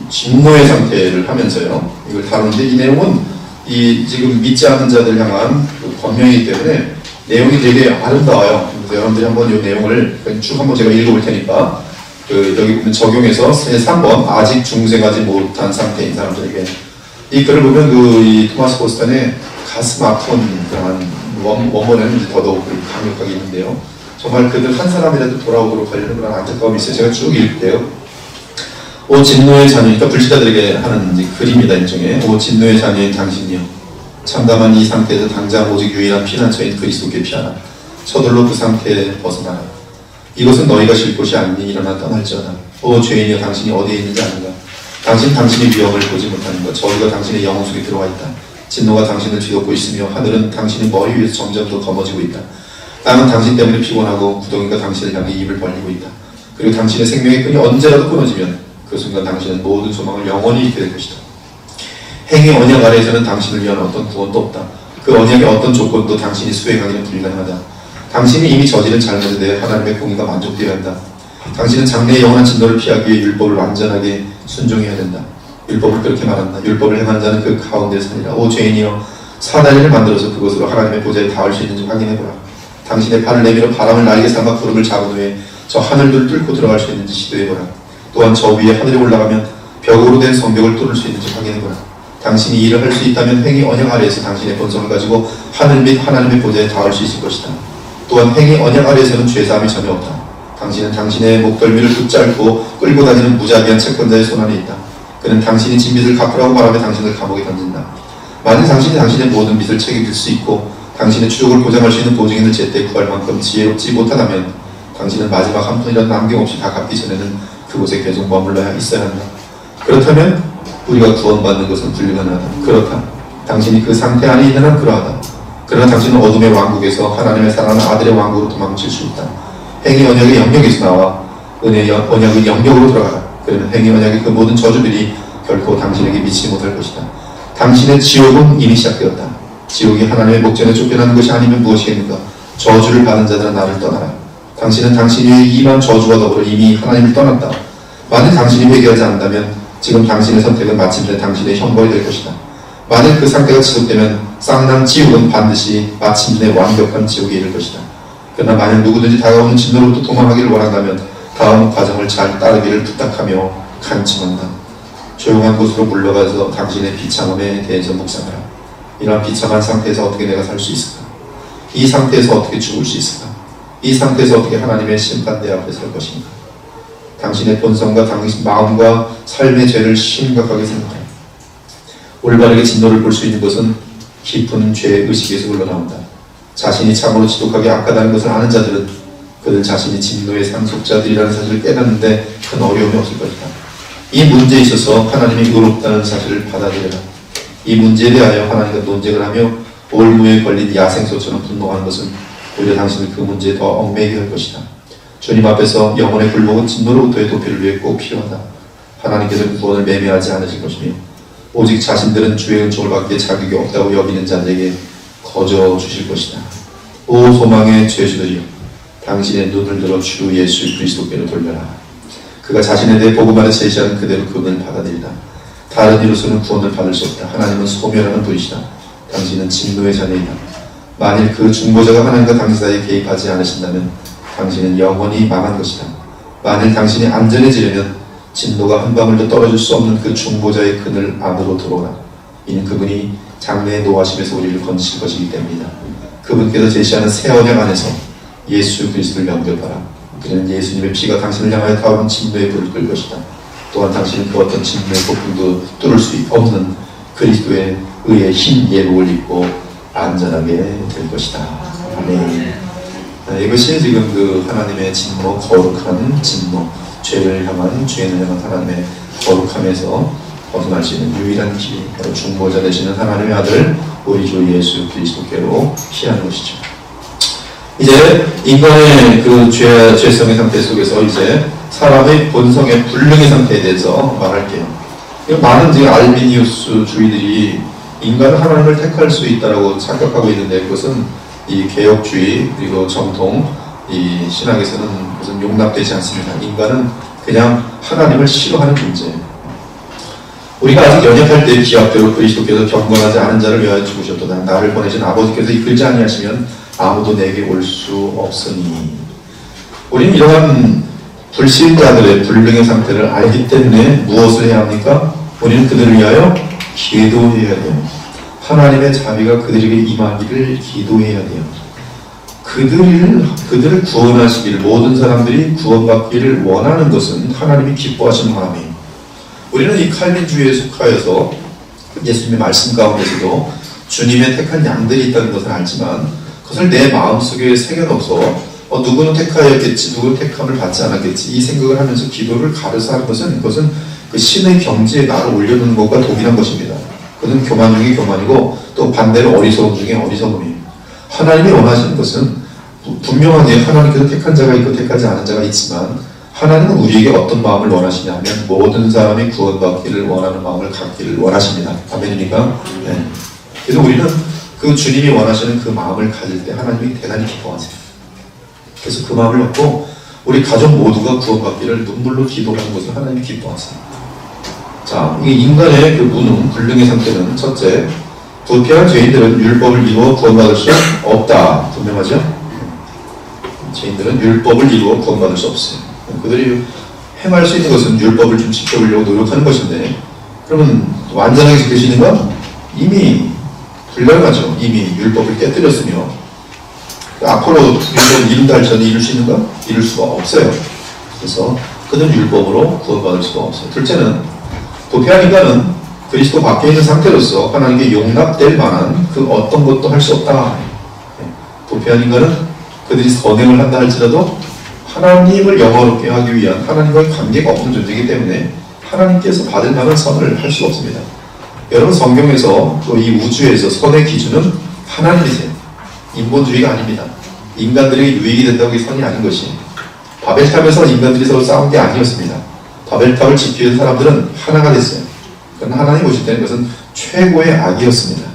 진노의 상태를 하면서요, 이걸 다루는데, 이 내용은 지금 믿지 않는 자들 향한 권면이기 때문에 내용이 되게 아름다워요. 그래서 여러분들이 한번 이 내용을 쭉 한번 제가 읽어볼 테니까 여기 보면 적용해서 3번 아직 중생하지 못한 상태인 사람들에게, 이 글을 보면 이 토마스 보스턴의 가슴 아픈 그런 원본에는 이제 더더욱 강력하게 있는데요. 정말 그들 한 사람이라도 돌아오도록 하려는 그런 안타까움이 있어요. 제가 쭉 읽을게요. 오 진노의 자녀니까 불신자들에게 하는 글입니다. 일종의 오 진노의 자녀인 당신이여, 참담한 이 상태에서 당장 오직 유일한 피난처인 그리스도께 피하라. 서둘러 그 상태에 벗어나라. 이것은 너희가 쉴 곳이 아니니 일어나 떠날지어다. 오 죄인이여, 당신이 어디에 있는지 아는가? 당신의 위험을 보지 못하는 것, 저주가 당신의 영혼 속에 들어와 있다. 진노가 당신을 뒤덮고 있으며 하늘은 당신의 머리 위에서 점점 더 검어지고 있다. 땅은 당신 때문에 피곤하고 구덩이가 당신을 향해 입을 벌리고 있다. 그리고 당신의 생명의 끈이 언제라도 끊어지면 그 순간 당신은 모든 소망을 영원히 잃게 될 것이다. 행의 언약 아래에서는 당신을 위한 어떤 구원도 없다. 그 언약의 어떤 조건도 당신이 수행하기는 불가능하다. 당신이 이미 저지른 잘못에 대해 하나님의 공의가 만족되어야 한다. 당신은 장래의 영원한 진노를 피하기 위해 율법을 완전하게 순종해야 된다. 율법을 그렇게 말한다. 율법을 행하는 자는 그 가운데 사니라. 오 죄인이여, 사다리를 만들어서 그것으로 하나님의 보좌에 닿을 수 있는지 확인해보라. 당신의 팔을 내밀어 바람을 날개 삼아 구름을 잡은 후에 저 하늘들을 뚫고 들어갈 수 있는지 시도해보라. 또한 저 위에 하늘에 올라가면 벽으로 된 성벽을 뚫을 수 있는지 확인해보라. 당신이 이 일을 할 수 있다면 행위 언약 아래에서 당신의 본성을 가지고 하늘 및 하나님의 보좌에 닿을 수 있을 것이다. 또한 행위 언약 아래에서는 죄사함이 전혀 없다. 당신은 당신의 목덜미를 붙잡고 끌고 다니는 무자비한 채권자의 손안에 있다. 그는 당신이 진 빚을 갚으라고 말하며 당신을 감옥에 던진다. 만일 당신이 당신의 모든 빚을 책임질 수 있고 당신의 추적을 보장할 수 있는 보증인을 제때 구할 만큼 지혜롭지 못하다면 당신은 마지막 한 푼이라도 남김없이 다 갚기 전에는 그곳에 계속 머물러야 있어야 한다. 그렇다면 우리가 구원받는 것은 불가능하다. 그렇다. 당신이 그 상태 안에 있는 한 그러하다. 그러나 당신은 어둠의 왕국에서 하나님의 사랑하는 아들의 왕국으로 도망칠 수 있다. 행위 언약의 영역에서 나와 은혜의 언약의 영역으로 들어가라. 그러면 행위 언약의 그 모든 저주들이 결코 당신에게 미치지 못할 것이다. 당신의 지옥은 이미 시작되었다. 지옥이 하나님의 목전에 쫓겨나는 것이 아니면 무엇이겠는가? 저주를 받은 자들은 나를 떠나라. 당신은 당신이 임한 저주와 더불어 이미 하나님을 떠났다. 만일 당신이 회개하지 않는다면 지금 당신의 선택은 마침내 당신의 형벌이 될 것이다. 만일 그 상태가 지속되면 쌍난 지옥은 반드시 마침내 완벽한 지옥에 이를 것이다. 그러나 만일 누구든지 다가오는 진노로부터 도망하기를 원한다면 다음 과정을 잘 따르기를 부탁하며 간청한다. 조용한 곳으로 물러가서 당신의 비참함에 대해서 묵상하라. 이러한 비참한 상태에서 어떻게 내가 살 수 있을까? 이 상태에서 어떻게 죽을 수 있을까? 이 상태에서 어떻게 하나님의 심판대 앞에 설 것인가? 당신의 본성과 당신 마음과 삶의 죄를 심각하게 생각하라. 올바르게 진노를 볼 수 있는 것은 깊은 죄의식에서 흘러나온다. 자신이 참으로 지독하게 악하다는 것을 아는 자들은 그들 자신이 진노의 상속자들이라는 사실을 깨닫는데 큰 어려움이 없을 것이다. 이 문제에 있어서 하나님이 의롭다는 사실을 받아들여라. 이 문제에 대하여 하나님과 논쟁을 하며 올무에 걸린 야생소처럼 분노하는 것은 오히려 당신을 그 문제에 더 얽매이게 할 것이다. 주님 앞에서 영혼의 굴복은 진노로부터의 도피를 위해 꼭 필요하다. 하나님께서는 구원을 매매하지 않으실 것이며 오직 자신들은 주의 은총을 받기에 자격이 없다고 여기는 자들에게 거저 주실 것이다. 오 소망의 죄수들이여, 당신의 눈을 들어 주 예수 그리스도께로 돌려라. 그가 자신에 대해 복음하여 제시하는 그대로 그분을 받아들이라. 다른 이로서는 구원을 받을 수 없다. 하나님은 소멸하는 분이시다. 당신은 진노의 자녀이다. 만일 그 중보자가 하나님과 당신 사이에 개입하지 않으신다면 당신은 영원히 망한 것이다. 만일 당신이 안전해지려면 진노가 한 방울도 떨어질 수 없는 그 중보자의 그늘 안으로 들어오라. 이는 그분이 장래의 노하심에서 우리를 건지실 것이기 때문이다. 그분께서 제시하는 새 언약 안에서 예수 그리스도를 면접하라. 그는 예수님의 피가 당신을 향하여 타오른 진노의 불을 끌 것이다. 또한 당신은 그 어떤 진노의 폭풍도 뚫을 수 없는 그리스도의 의의 흰 예복을 입고 안전하게 될 것이다. 아멘. 이것이 지금 그 하나님의 진노, 거룩한 진노, 죄를 향한, 죄인을 향한 하나님의 거룩함에서 벗어날 수 있는 유일한 길, 바로 중보자 되시는 하나님의 아들 우리 주 예수 그리스도께로 피하는 것이죠. 이제 인간의 그 죄성의 상태 속에서 이제 사람의 본성의 불능의 상태에 대해서 말할게요. 많은 지금 알비니우스 주의들이 인간은 하나님을 택할 수 있다라고 착각하고 있는데, 그것은 이 개혁주의 그리고 정통 이 신학에서는 무슨 용납되지 않습니다. 인간은 그냥 하나님을 싫어하는 존재예요. 우리가 아직 연약할 때 기약대로 그리스도께서 경건하지 않은 자를 위하여 죽으셨도다. 나를 보내신 아버지께서 이끌지 아니하시면 아무도 내게 올 수 없으니. 우리는 이러한 불신자들의 불능의 상태를 알기 때문에 무엇을 해야 합니까? 우리는 그들을 위하여 기도해야 돼요. 하나님의 자비가 그들에게 임하기를 기도해야 돼요. 그들을 구원하시기를, 모든 사람들이 구원받기를 원하는 것은 하나님이 기뻐하시는 마음이에요. 우리는 이 칼빈주의에 속하여서 예수님의 말씀 가운데서도 주님의 택한 양들이 있다는 것을 알지만 그것을 내 마음속에 새겨넣어서 누구는 택하였겠지, 누구는 택함을 받지 않았겠지, 이 생각을 하면서 기도를 가르쳐 하는 것은, 그것은 그 신의 경지에 나를 올려놓는 것과 동일한 것입니다. 그것은 교만 중에 교만이고 또 반대로 어리석음 중에 어리석음이에요. 하나님이 원하시는 것은 분명하게 하나님께서 택한 자가 있고 택하지 않은 자가 있지만, 하나님은 우리에게 어떤 마음을 원하시냐 하면 모든 사람이 구원받기를 원하는 마음을 갖기를 원하십니다. 아멘입니까? 네. 그래서 우리는 그 주님이 원하시는 그 마음을 가질 때 하나님이 대단히 기뻐하세요. 그래서 그 마음을 갖고 우리 가족 모두가 구원받기를 눈물로 기도하는 것을 하나님이 기뻐하세요. 자, 이 인간의 그 무능, 불능의 상태는 첫째, 부패한 죄인들은 율법을 이루어 구원받을 수 없다. 분명하죠? 죄인들은 율법을 이루어 구원받을 수 없어요. 그들이 행할 수 있는 것은 율법을 좀 지켜보려고 노력하는 것인데, 그러면 완전하게 지킬 수 있는가? 이미 불가능하죠. 이미 율법을 깨뜨렸으며, 앞으로 율법을 이룬다 할지라도 이룰 수 있는가? 이룰 수가 없어요. 그래서 그들은 율법으로 구원받을 수가 없어요. 둘째는, 부패한 인간은 그리스도 밖에 있는 상태로서 하나님께 용납될 만한 그 어떤 것도 할 수 없다. 부패한 인간은 그들이 선행을 한다 할지라도 하나님을 영화롭게 하기 위한 하나님과의 관계가 없는 존재이기 때문에 하나님께서 받을 만한 선을 할 수 없습니다. 여러분, 성경에서 또 이 우주에서 선의 기준은 하나님이세요. 인본주의가 아닙니다. 인간들에게 유익이 된다고 이 선이 아닌 것이, 바벨탑에서 인간들이 서로 싸운 게 아니었습니다. 바벨탑을 지키기 위한 사람들은 하나가 됐어요. 그러나 하나님 보실 때는 그것은 최고의 악이었습니다.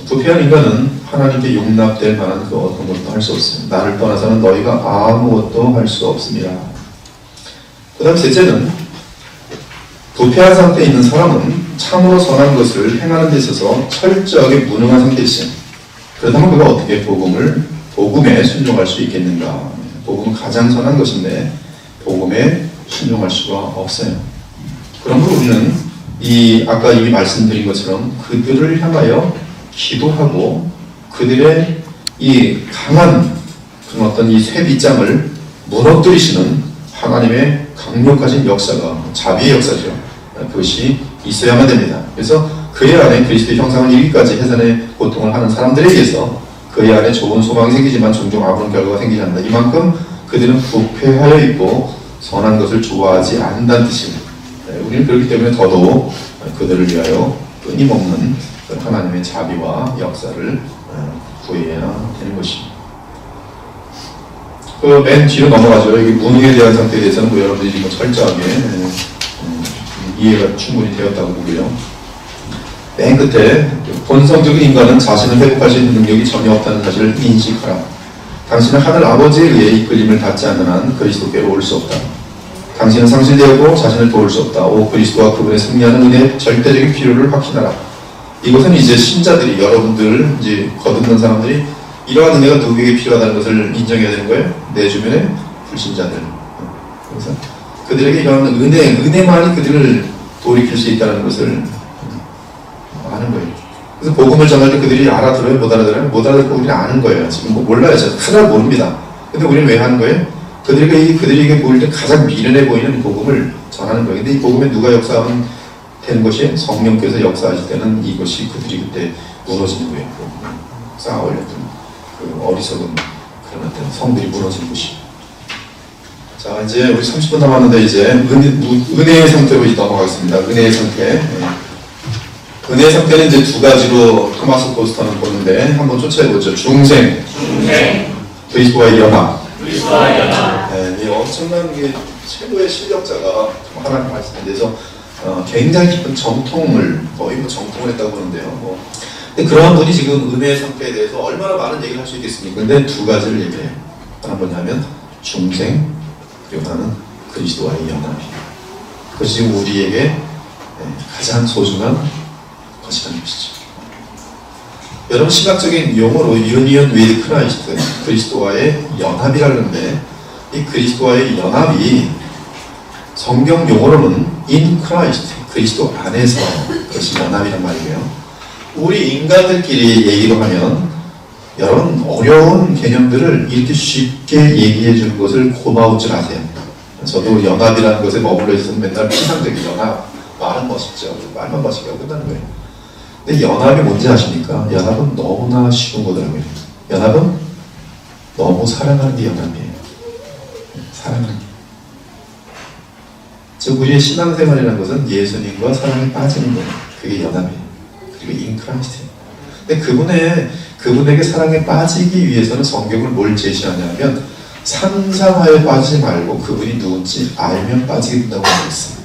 부패한 인간은 하나님께 용납될 만한 그 어떤 것도 할 수 없어요. 나를 떠나서는 너희가 아무것도 할 수 없습니다. 그 다음 셋째는, 부패한 상태에 있는 사람은 참으로 선한 것을 행하는 데 있어서 철저하게 무능한 상태에 있어요. 그렇다면 그가 어떻게 복음에 순종할 수 있겠는가? 복음은 가장 선한 것인데 복음에 순종할 수가 없어요. 그러므로 우리는 아까 이미 말씀드린 것처럼 그들을 향하여 기도하고 그들의 이 강한 그런 어떤 이 쇠빗장을 무너뜨리시는 하나님의 강력하신 역사가, 자비의 역사죠. 그것이 있어야만 됩니다. 그래서 그의 안에 그리스도의 형상을 이루기까지 해산의 고통을 하는 사람들에게서 그의 안에 좋은 소망이 생기지만 종종 아무런 결과가 생기지 않는다. 이만큼 그들은 부패하여 있고 선한 것을 좋아하지 않는다는 뜻입니다. 우리는 그렇기 때문에 더더욱 그들을 위하여 끊임없는 하나님의 자비와 역사를 구해야 되는 것입니다. 그 맨 뒤로 넘어가죠. 여기 무능에 대한 상태에 대해서는 뭐 여러분들이 뭐 철저하게 이해가 충분히 되었다고 보고요. 맨 끝에 본성적인 인간은 자신을 회복할 수 있는 능력이 전혀 없다는 사실을 인식하라. 당신은 하늘 아버지에 의해 이끌림을 받지 않는 한 그리스도께로 올 수 없다. 당신은 상실되었고 자신을 도울 수 없다. 오 그리스도와 그분의 승리하는 은혜의 절대적인 필요를 확신하라. 이것은 이제 신자들이 여러분들 이제 거듭난 사람들이 이러한 은혜가 누구에게 필요하다는 것을 인정해야 되는 거예요. 내 주변의 불신자들. 그래서 그들에게 이러한 은혜만이 그들을 돌이킬 수 있다는 것을 아는 거예요. 그래서 복음을 전할 때 그들이 알아들어요? 못 알아들어요? 못 알아듣고 우리는 아는 거예요. 지금 뭐 몰라요. 하나 모릅니다. 근데 우리는 왜 하는 거예요? 그들에게 보일 때 가장 미련해 보이는 복음을 전하는 거예요. 근데 이 복음에 누가 역사하면 되는 것이 성령께서 역사하실 때는 이것이 그들이 그때 무너지는 거예요. 쌓아 올렸던 그 어리석은 그런 어떤 성들이 무너지는 것이. 자, 이제 우리 30분 남았는데 이제 은혜의 상태로 이제 넘어가겠습니다. 은혜의 상태. 은혜의 상태는 이제 두 가지로 토마스 포스터는 보는데 한번 쫓아해보죠. 중생. 그리스도와의 연합. 네, 이 엄청난 게 최고의 실력자가 하나님 말씀에 대해서 굉장히 깊은 정통을 거의 뭐 정통을 했다고 보는데요. 근데 그러한 분이 지금 은혜의 상태에 대해서 얼마나 많은 얘기를 할 수 있겠습니까? 근데 두 가지를 얘기해요. 하나는 뭐냐면 중생, 그리고 하나는 그리스도와의 연합이에요. 그것이 지금 우리에게 가장 소중한 것이라는 것이죠. 여러분 신학적인 용어로 유니언 위드 크라이스트, 그리스도와의 연합이라는데 이 그리스도와의 연합이 성경 용어로는 in Christ, 그리스도 안에서 그것이 연합이란 말이에요. 우리 인간들끼리 얘기로 하면 여러분 어려운 개념들을 이렇게 쉽게 얘기해 주는 것을 고마울 줄 아세요. 저도 연합이라는 것에 머물러 있어서 맨날 피상적인 연합, 말은 멋있죠. 말만 멋있게 하고 끝나는 거예요. 근데 연합이 뭔지 아십니까? 연합은 너무나 쉬운 거더라고요. 연합은 너무 사랑하는 게 연합이에요. 사랑하는 게. 즉 우리의 신앙생활이라는 것은 예수님과 사랑에 빠지는 거예요. 그게 연합이에요. 그리고 인크라이스트예요. 근데 그분에게 사랑에 빠지기 위해서는 성경을 뭘 제시하냐면 상상하에 빠지지 말고 그분이 누군지 알면 빠지게 된다고 하고 있어요.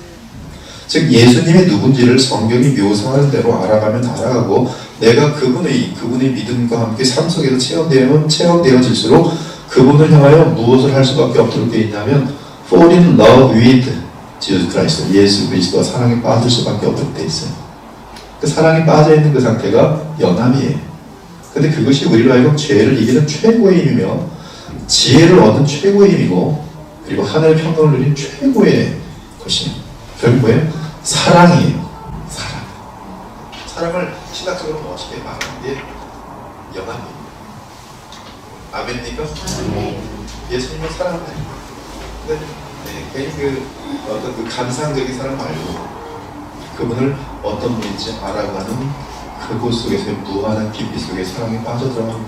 즉 예수님이 누군지를 성경이 묘사하는 대로 알아가면 알아가고 내가 그분의 믿음과 함께 삶 속에서 체험되어질수록 그분을 향하여 무엇을 할 수밖에 없도록 되어 있냐면 fall in love with Jesus Christ, 예수 그리스도와 사랑에 빠질 수밖에 없도록 되어 있어요. 그 사랑에 빠져있는 그 상태가 연합이에요. 근데 그것이 우리로 하여금 죄를 이기는 최고의 힘이며 지혜를 얻는 최고의 힘이고 그리고 하늘의 평강을 누린 최고의 것이에요. 결국 뭐예요? 사랑이에요. 사랑을 신학적으로 멋있게 말하는 게 연합이에요. 아멘입니까? 예수님을 사랑하는 거예요. 근데 괜히 어떤 그 감상적인 사랑 말고 그분을 어떤 분인지 알아가는 그곳 속에서의 무한한 깊이 속에 사랑에 빠져들어간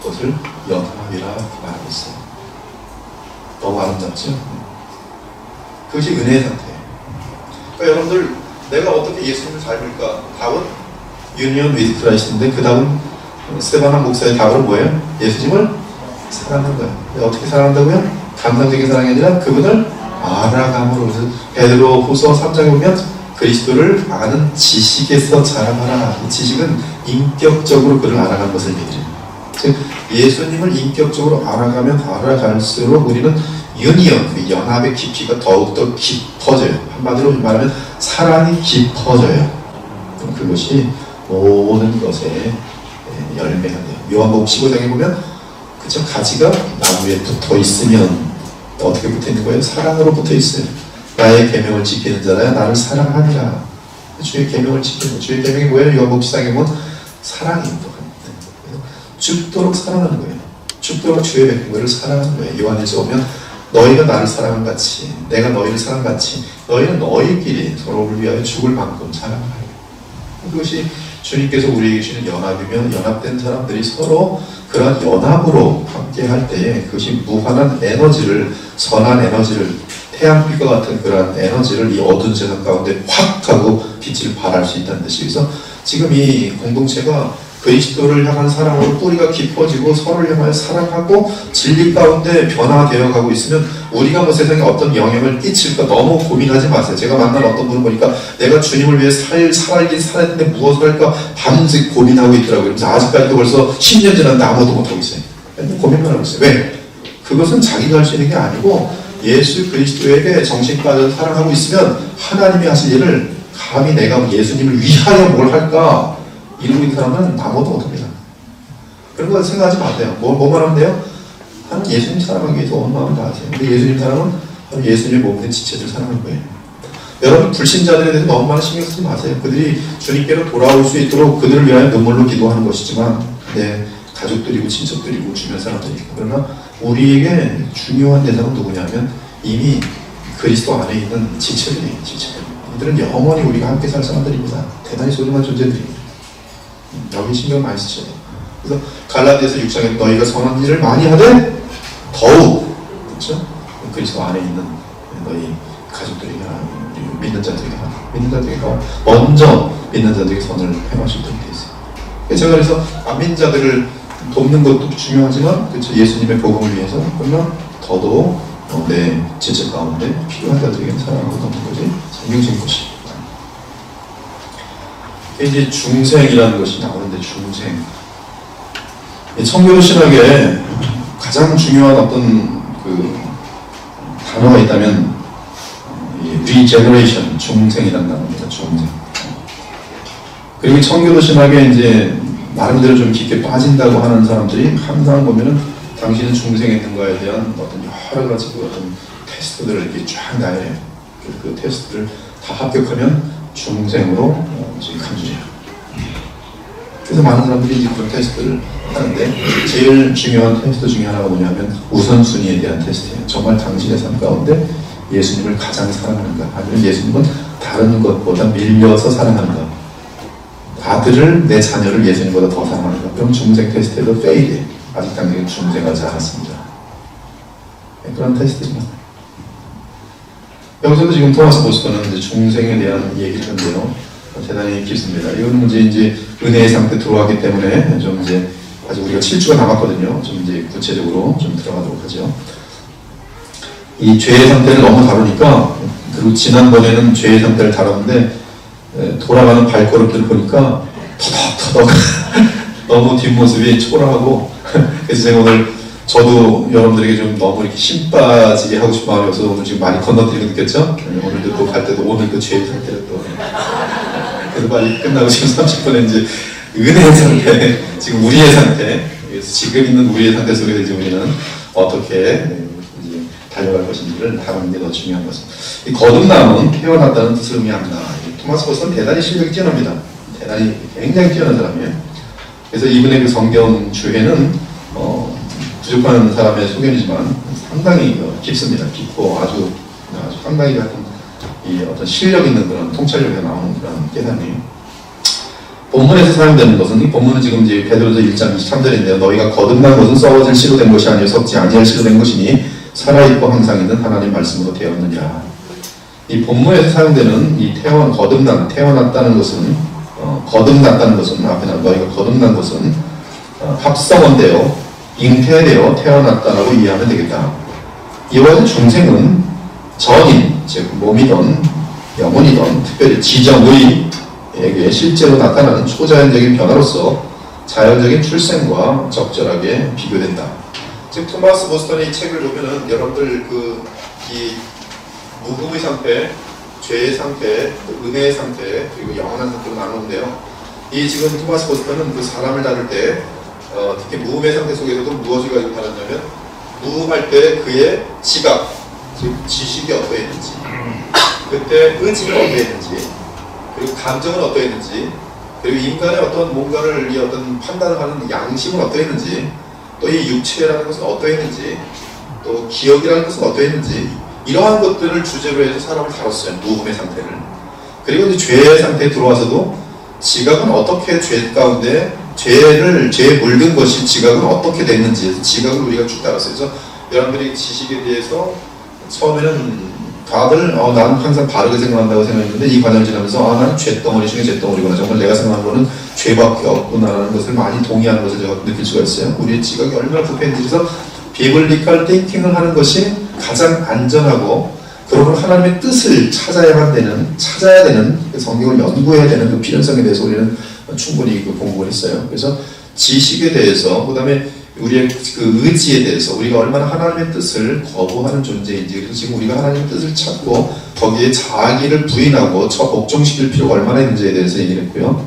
것을 연합이라 말하고 있어요. 너무 아름답죠? 그것이 은혜의 상태예요. 그러니까 여러분들 내가 어떻게 예수님을 닮을까? 답은 유니언 위드 크라이스트인데 그 답은 스테바나 목사의 답은 뭐예요? 예수님을 사랑하는 거예요. 어떻게 사랑한다고요? 감상적인 사랑이 아니라 그분을 알아감으로. 베드로 후서 3장에 보면 그리스도를 아는 지식에서 자라가라. 이 지식은 인격적으로 그를 알아가는 것을 얘기해요. 즉 예수님을 인격적으로 알아가면 알아갈수록 우리는 유니언, 그 연합의 깊이가 더욱더 깊어져요. 한마디로 말하면 사랑이 깊어져요. 그럼 그것이 모든 것에 열매가 돼요. 요한복음 15장에 보면 그쵸? 가지가 나무에 붙어 있으면 어떻게 붙어 있는 거예요? 사랑으로 붙어 있어요. 나의 계명을 지키는 자라야 나를 사랑하니라. 주의 계명을 지키는, 주의 계명이 뭐예요? 요한복음 14장에 보면 사랑입니다. 죽도록 사랑하는 거예요. 죽도록 주의 백성들을 사랑하는 거예요. 요한일서 보면 너희가 나를 사랑한 같이 내가 너희를 사랑한 같이 너희는 너희끼리 서로를 위하여 죽을 만큼 사랑하라. 그것이 주님께서 우리에게 주시는 연합이면 연합된 사람들이 서로 그런 연합으로 함께 할 때에 그것이 무한한 에너지를 선한 에너지를 태양빛과 같은 그런 에너지를 이 어두운 세상 가운데 확 하고 빛을 발할 수 있다는 뜻이. 그래서 지금 이 공동체가 그리스도를 향한 사랑으로 뿌리가 깊어지고 서로를 향하여 사랑하고 진리 가운데 변화되어 가고 있으면 우리가 뭐 세상에 어떤 영향을 끼칠까 너무 고민하지 마세요. 제가 만난 어떤 분을 보니까 내가 주님을 위해 살긴 살았는데 무엇을 할까 밤새 고민하고 있더라고요. 그래서 아직까지도 벌써 10년 지났는데 아무것도 못하고 있어요. 고민만 하고 있어요. 왜? 그것은 자기가 할 수 있는 게 아니고 예수 그리스도에게 정신 빠져 사랑하고 있으면 하나님이 하실 일을 감히 내가 예수님을 위하여 뭘 할까 이러고 있는 사람은 아무것도 못합니다. 그런 거 생각하지 마세요. 뭐만 하면 돼요? 하나님 예수님 사랑하기 위해서 온 마음을 다하세요. 근데 예수님 사랑은 예수님의 몸된 지체들 사랑하는 거예요. 여러분 불신자들에 대해서 너무 많은 신경 쓰지 마세요. 그들이 주님께로 돌아올 수 있도록 그들을 위하여 눈물로 기도하는 것이지만 내 가족들이고 친척들이고 주변 사람들이고 그러나 우리에게 중요한 대상은 누구냐면 이미 그리스도 안에 있는 지체들이에요. 지체들. 이들은 영원히 우리가 함께 살 사람들입니다. 대단히 소중한 존재들입니다. 여기 신경 많이 쓰셔야 돼요. 그래서 갈라디아서 6장에 너희가 선한 일을 많이 하되 더욱 그렇죠? 그리스도 안에 있는 너희 가족들에게 믿는 자들에게 먼저 믿는 자들에게 선을 행할 수 있도록 되어 있어요. 제가 그래서 안민자들을 돕는 것도 중요하지만 그렇죠? 예수님의 복음을 위해서 그러나 더더욱 내 지체 가운데 필요한 자들에게 사랑하고 돕는 것이 성경적인 것입니다. 이제 중생이라는 것이 나오는데 중생. 청교도 신학에 가장 중요한 어떤 그 단어가 있다면 regeneration, 중생이라는 단어입니다. 중생. 그리고 청교도 신학에 이제 나름대로 좀 깊게 빠진다고 하는 사람들이 항상 보면은 당신은 중생했는가에 대한 어떤 여러 가지 그 어떤 테스트들을 이렇게 쫙 나열해요. 그 테스트를 다 합격하면 중생으로 지금 간주해요. 그래서 많은 사람들이 이제 그런 테스트를 하는데 제일 중요한 테스트 중에 하나가 뭐냐면 우선순위에 대한 테스트예요. 정말 당신의 삶 가운데 예수님을 가장 사랑하는가 아니면 예수님은 다른 것보다 밀려서 사랑하는가 아들을 내 자녀를 예수님보다 더 사랑하는가 그럼 중생 테스트에도 페일이에요. 아직 당신은 중생하지 않았습니다. 그런 테스트입니다. 여기서도 지금 토마스 보스터는 이제 중생에 대한 얘기를 하는데요. 대단히 깊습니다. 이거는 이제 은혜의 상태 들어가기 때문에 좀 이제 아직 우리가 7주가 남았거든요. 좀 이제 구체적으로 좀 들어가도록 하죠. 이 죄의 상태를 너무 다루니까 그리고 지난번에는 죄의 상태를 다뤘는데 돌아가는 발걸음들을 보니까 터덕터덕 너무 뒷모습이 초라하고 그래서 제가 오늘 저도 여러분들에게 좀 너무 이렇게 힘 빠지게 하고 싶은 마음이 없어서 오늘 지금 많이 건너뛰는 거 느꼈죠? 오늘도 또 갈 때도 오늘 그 죄의 상태를 또 그래서 빨리 끝나고 지금 30분에 이제 은혜의 상태, 지금 우리의 상태, 그래서 지금 있는 우리의 상태 속에 이제 우리는 어떻게 이제 달려갈 것인지를 다루는 게 더 중요한 것입니다. 이 거듭남은 태어났다는 뜻을 의미합니다. 토마스 보스는 대단히 실력이 뛰어납니다. 대단히 굉장히 뛰어난 사람이에요. 그래서 이분의 그 성경 주해는 부족한 사람의 소견이지만 상당히 깊습니다. 깊고 아주 상당히 같은 이 어떤 실력 있는 그런 통찰력에서 나오는 그런 깨달음이에요. 본문에서 사용되는 것은 이 본문은 지금 이제 베드로서 1장 23절인데요. 너희가 거듭난 것은 썩어질 씨로 된 것이 아니요 썩지 아니할 씨로 된 것이니 살아있고 항상 있는 하나님 말씀으로 되었느니라. 이 본문에서 사용되는 이 태어났다는 것은 거듭났다는 것은 앞에 너희가 거듭난 것은 합성어인데요. 잉태되어 태어났다라고 이해하면 되겠다. 이와 같은 중생은 전인, 즉 몸이든 영혼이든 특별히 지정의에게 실제로 나타나는 초자연적인 변화로서 자연적인 출생과 적절하게 비교된다. 즉 토마스 보스턴의 이 책을 보면은 여러분들 이 무금의 상태, 죄의 상태, 은혜의 상태, 그리고 영원한 상태로 나누는데요. 이 지금 토마스 보스턴은 그 사람을 다룰 때 특히 무음의 상태 속에서도 무엇을 가지고 다뤘냐면 무음할 때 그의 지각, 즉 지식이 어떠했는지 그때 의지가 어떠했는지 그리고 감정은 어떠했는지 그리고 인간의 어떤 뭔가를 이 어떤 판단을 하는 양심은 어떠했는지 또 이 육체라는 것은 어떠했는지 또 기억이라는 것은 어떠했는지 이러한 것들을 주제로 해서 사람을 다뤘어요. 무음의 상태를. 그리고 이제 죄의 상태에 들어와서도 지각은 어떻게 죄 가운데 죄에 물든 것이 지각은 어떻게 됐는지 지각을 우리가 쭉 따랐어요. 그래서 여러분들이 지식에 대해서 처음에는 다들 나는 항상 바르게 생각한다고 생각했는데 이 과정을 지나면서 나는 죄덩어리 중에 죄덩어리구나. 정말 내가 생각한 거는 죄밖에 없구나라는 것을 많이 동의하는 것을 제가 느낄 수가 있어요. 우리의 지각이 얼마나 부패인지. 그래서 비블리컬 띵킹을 하는 것이 가장 안전하고 그러므로 하나님의 뜻을 찾아야 되는 성경을 연구해야 되는 그 필연성에 대해서 우리는 충분히 공부를 했어요. 그래서 지식에 대해서, 그 다음에 우리의 그 의지에 대해서 우리가 얼마나 하나님의 뜻을 거부하는 존재인지, 그래서 지금 우리가 하나님의 뜻을 찾고 거기에 자기를 부인하고 복종시킬 필요가 얼마나 있는지에 대해서 얘기를 했고요.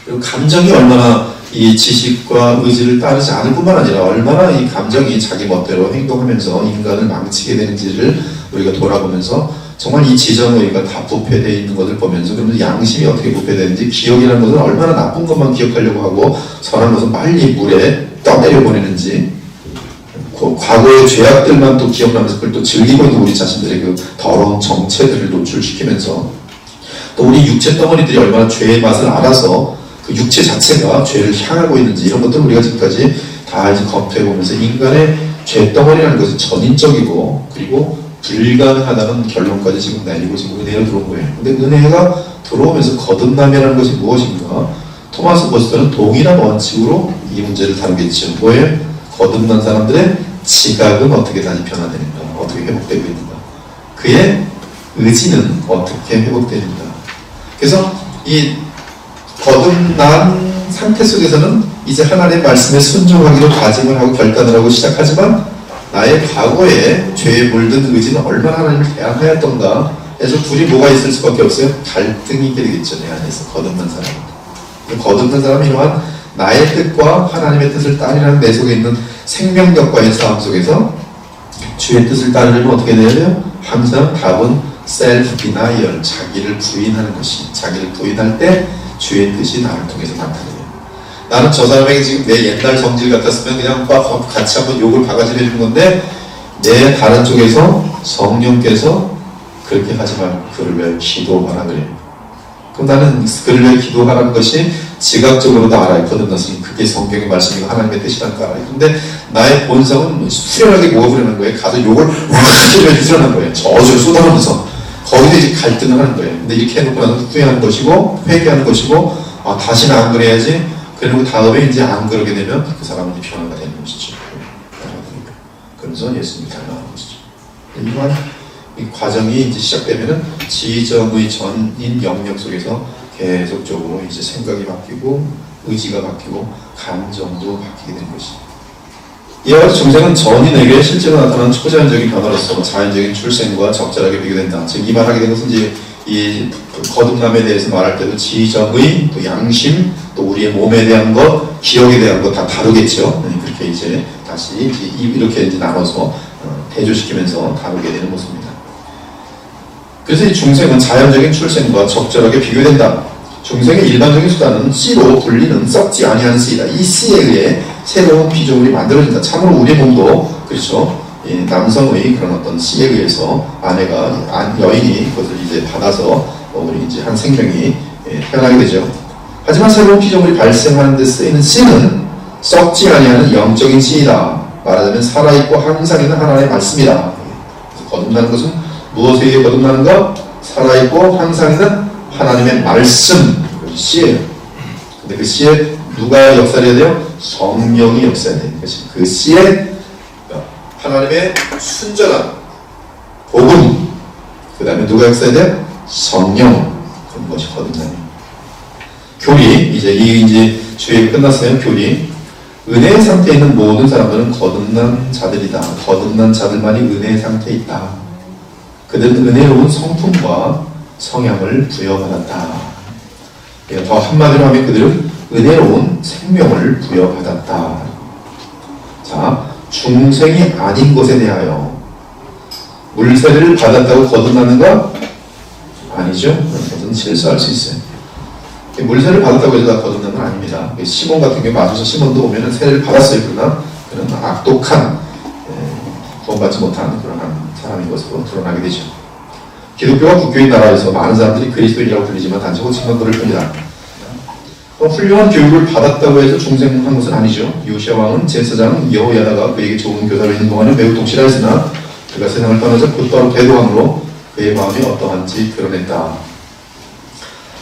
그리고 감정이 얼마나 이 지식과 의지를 따르지 않을 뿐만 아니라 얼마나 이 감정이 자기 멋대로 행동하면서 인간을 망치게 되는지를 우리가 돌아보면서 정말 이 지정의가 다 부패되어 있는 것을 보면서 그러면 양심이 어떻게 부패되는지, 기억이라는 것은 얼마나 나쁜 것만 기억하려고 하고 선한 것은 빨리 물에 떠내려 보내는지, 과거의 죄악들만 또 기억나면서 그걸 또 즐기고 있는 우리 자신들의 그 더러운 정체들을 노출시키면서 또 우리 육체 덩어리들이 얼마나 죄의 맛을 알아서 그 육체 자체가 죄를 향하고 있는지, 이런 것들을 우리가 지금까지 다 이제 검토해보면서 인간의 죄 덩어리라는 것은 전인적이고 그리고 불가능하다는 결론까지 지금 내리고 지금 은혜로 들어온 거예요. 근데 은혜가 들어오면서 거듭남이라는 것이 무엇인가? 토마스 버스터는 동일한 원칙으로 이 문제를 다루겠죠. 뭐예요? 거듭난 사람들의 지각은 어떻게 다시 변화되는가? 어떻게 회복되고 있는가? 그의 의지는 어떻게 회복되는가? 그래서 이 거듭난 상태 속에서는 이제 하나님의 말씀에 순종하기로 다짐을 하고 결단을 하고 시작하지만 나의 과거에 죄에 물든 의지는 얼마나 하나님을 대항하였던가 해서 둘이 뭐가 있을 수밖에 없어요? 갈등이 있게 되겠죠. 내 안에서 거듭난 사람. 거듭난 사람이 이러한 나의 뜻과 하나님의 뜻을 따르라는 내 속에 있는 생명력과의 싸움 속에서 주의 뜻을 따르려면 어떻게 돼야 돼요? 항상 답은 self-denial, 자기를 부인하는 것이, 자기를 부인할 때 주의 뜻이 나를 통해서 나타나요. 나는 저 사람에게 지금 내 옛날 성질 같았으면 그냥 같이 한번 욕을 바가지 해주는 건데 내 다른 쪽에서 성령께서 그렇게 하지 말고 그를 왜 기도하라 그래요. 그럼 나는 그를 왜 기도하라는 것이 지각적으로도 알아요. 거듭났으니 그게 성경의 말씀이고 하나님의 뜻이라는 거 알아요. 근데 나의 본성은 후련하게 뭐가 후련한 거예요? 가서 욕을 확 후련한 거예요. 저주를 쏟아내면서 거기서 이제 갈등을 하는 거예요. 근데 이렇게 해놓고 나서 후회하는 것이고 회개하는 것이고 다시는 안 그래야지. 그리고 다음에 이제 안 그러게 되면 그 사람은 변화가 되는 것이죠. 그래서 예수님이 닮아가는 것이죠. 이러한 이 과정이 이제 시작되면은 지정의 전인 영역 속에서 계속적으로 이제 생각이 바뀌고 의지가 바뀌고 감정도 바뀌게 되는 것이죠. 이와 같이 중생은 전인에게 실제로 나타나는 초자연적인 변화로서 자연적인 출생과 적절하게 비교된다. 즉 이 말하게 된 것은 이제 이 거듭남에 대해서 말할 때도 지정의, 또 양심, 또 우리의 몸에 대한 것, 기억에 대한 것 다 다루겠죠. 그렇게 이제 다시 이렇게 이제 나눠서 대조시키면서 다루게 되는 모습입니다. 그래서 이 중생은 자연적인 출생과 적절하게 비교된다. 중생의 일반적인 수단은 씨로 불리는 썩지 아니하는 씨이다. 이 씨에 의해 새로운 피조물이 만들어진다. 참으로 우리 몸도 그렇죠. 남성의 그런 어떤 씨에 의해서 여인이 그것을 이제 받아서 우리 이제 한 생명이 태어나게 되죠. 하지만 새로운 피조물이 발생하는 데 쓰이는 씨는 썩지 아니하는 영적인 씨이다. 말하자면 살아있고 항상 있는 하나님의 말씀이다. 거듭나는 것은 무엇에 의해 거듭나는가? 살아있고 항상 있는 하나님의 말씀, 그것이 씨예요. 근데 그 씨에 누가 역사해야 돼요? 성령이 역사해야 되는 것이. 그 씨에 하나님의 순전한 복음, 그 다음에 누가 역사해야 돼요? 성령. 그런 것이 거듭나요. 교리, 이제 주의가 끝났어요. 교리. 은혜의 상태에 있는 모든 사람들은 거듭난 자들이다. 거듭난 자들만이 은혜의 상태에 있다. 그들은 은혜로운 성품과 성향을 부여받았다. 더 한마디로 하면 그들은 은혜로운 생명을 부여받았다. 자, 중생이 아닌 것에 대하여 물세례를 받았다고 거듭나는가? 아니죠. 그것은 실수할 수 있어요. 물세례를 받았다고 해서 다 거듭나는 건 아닙니다. 시몬 같은 경우 맞아서 시몬도 오면은 세례를 받았어요. 그러나 그는 악독한 구원받지 못한 그런 사람인 것으로 드러나게 되죠. 기독교가 국교인 나라에서 많은 사람들이 그리스도인이라고 불리지만 단지 호칭만 그럴 뿐이다. 훌륭한 교육을 받았다고 해서 중생한 것은 아니죠. 요시야 왕은 제사장 여호야다가 그에게 좋은 교사를 있는 동안은 매우 독실하였으나 그가 세상을 떠나서 곧바로 대도함으로 그의 마음이 어떠한지 드러냈다.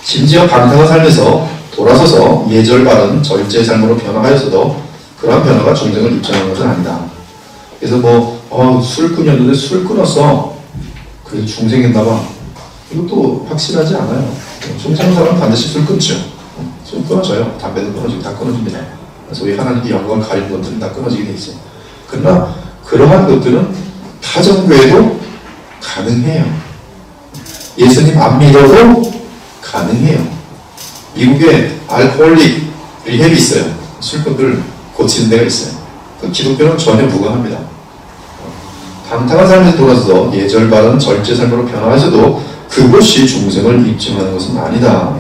심지어 방탕한 삶에서 돌아서서 예절 바른 절제 삶으로 변화하였어도 그러한 변화가 중생을 입증하는 것은 아니다. 그래서 술꾼이었는데 술 끊었어. 그래서 중생했나봐. 이것도 확실하지 않아요. 중생한 사람은 반드시 술 끊죠. 술 끊어져요. 담배도 끊어지고 다 끊어집니다. 소위 하나님의 영광을 가리는 것들은 다 끊어지게 돼 있어요. 그러나 그러한 것들은 타정교회도 가능해요. 예수님 안 믿어도 가능해요. 미국에 알코올릭 리헵이 있어요. 술꾼들 고치는 데가 있어요. 그 기독교는 전혀 무관합니다. 방탕한 삶에서 돌아서 예절 바른 절제 삶으로 변화하셔도 그것이 중생을 입증하는 것은 아니다.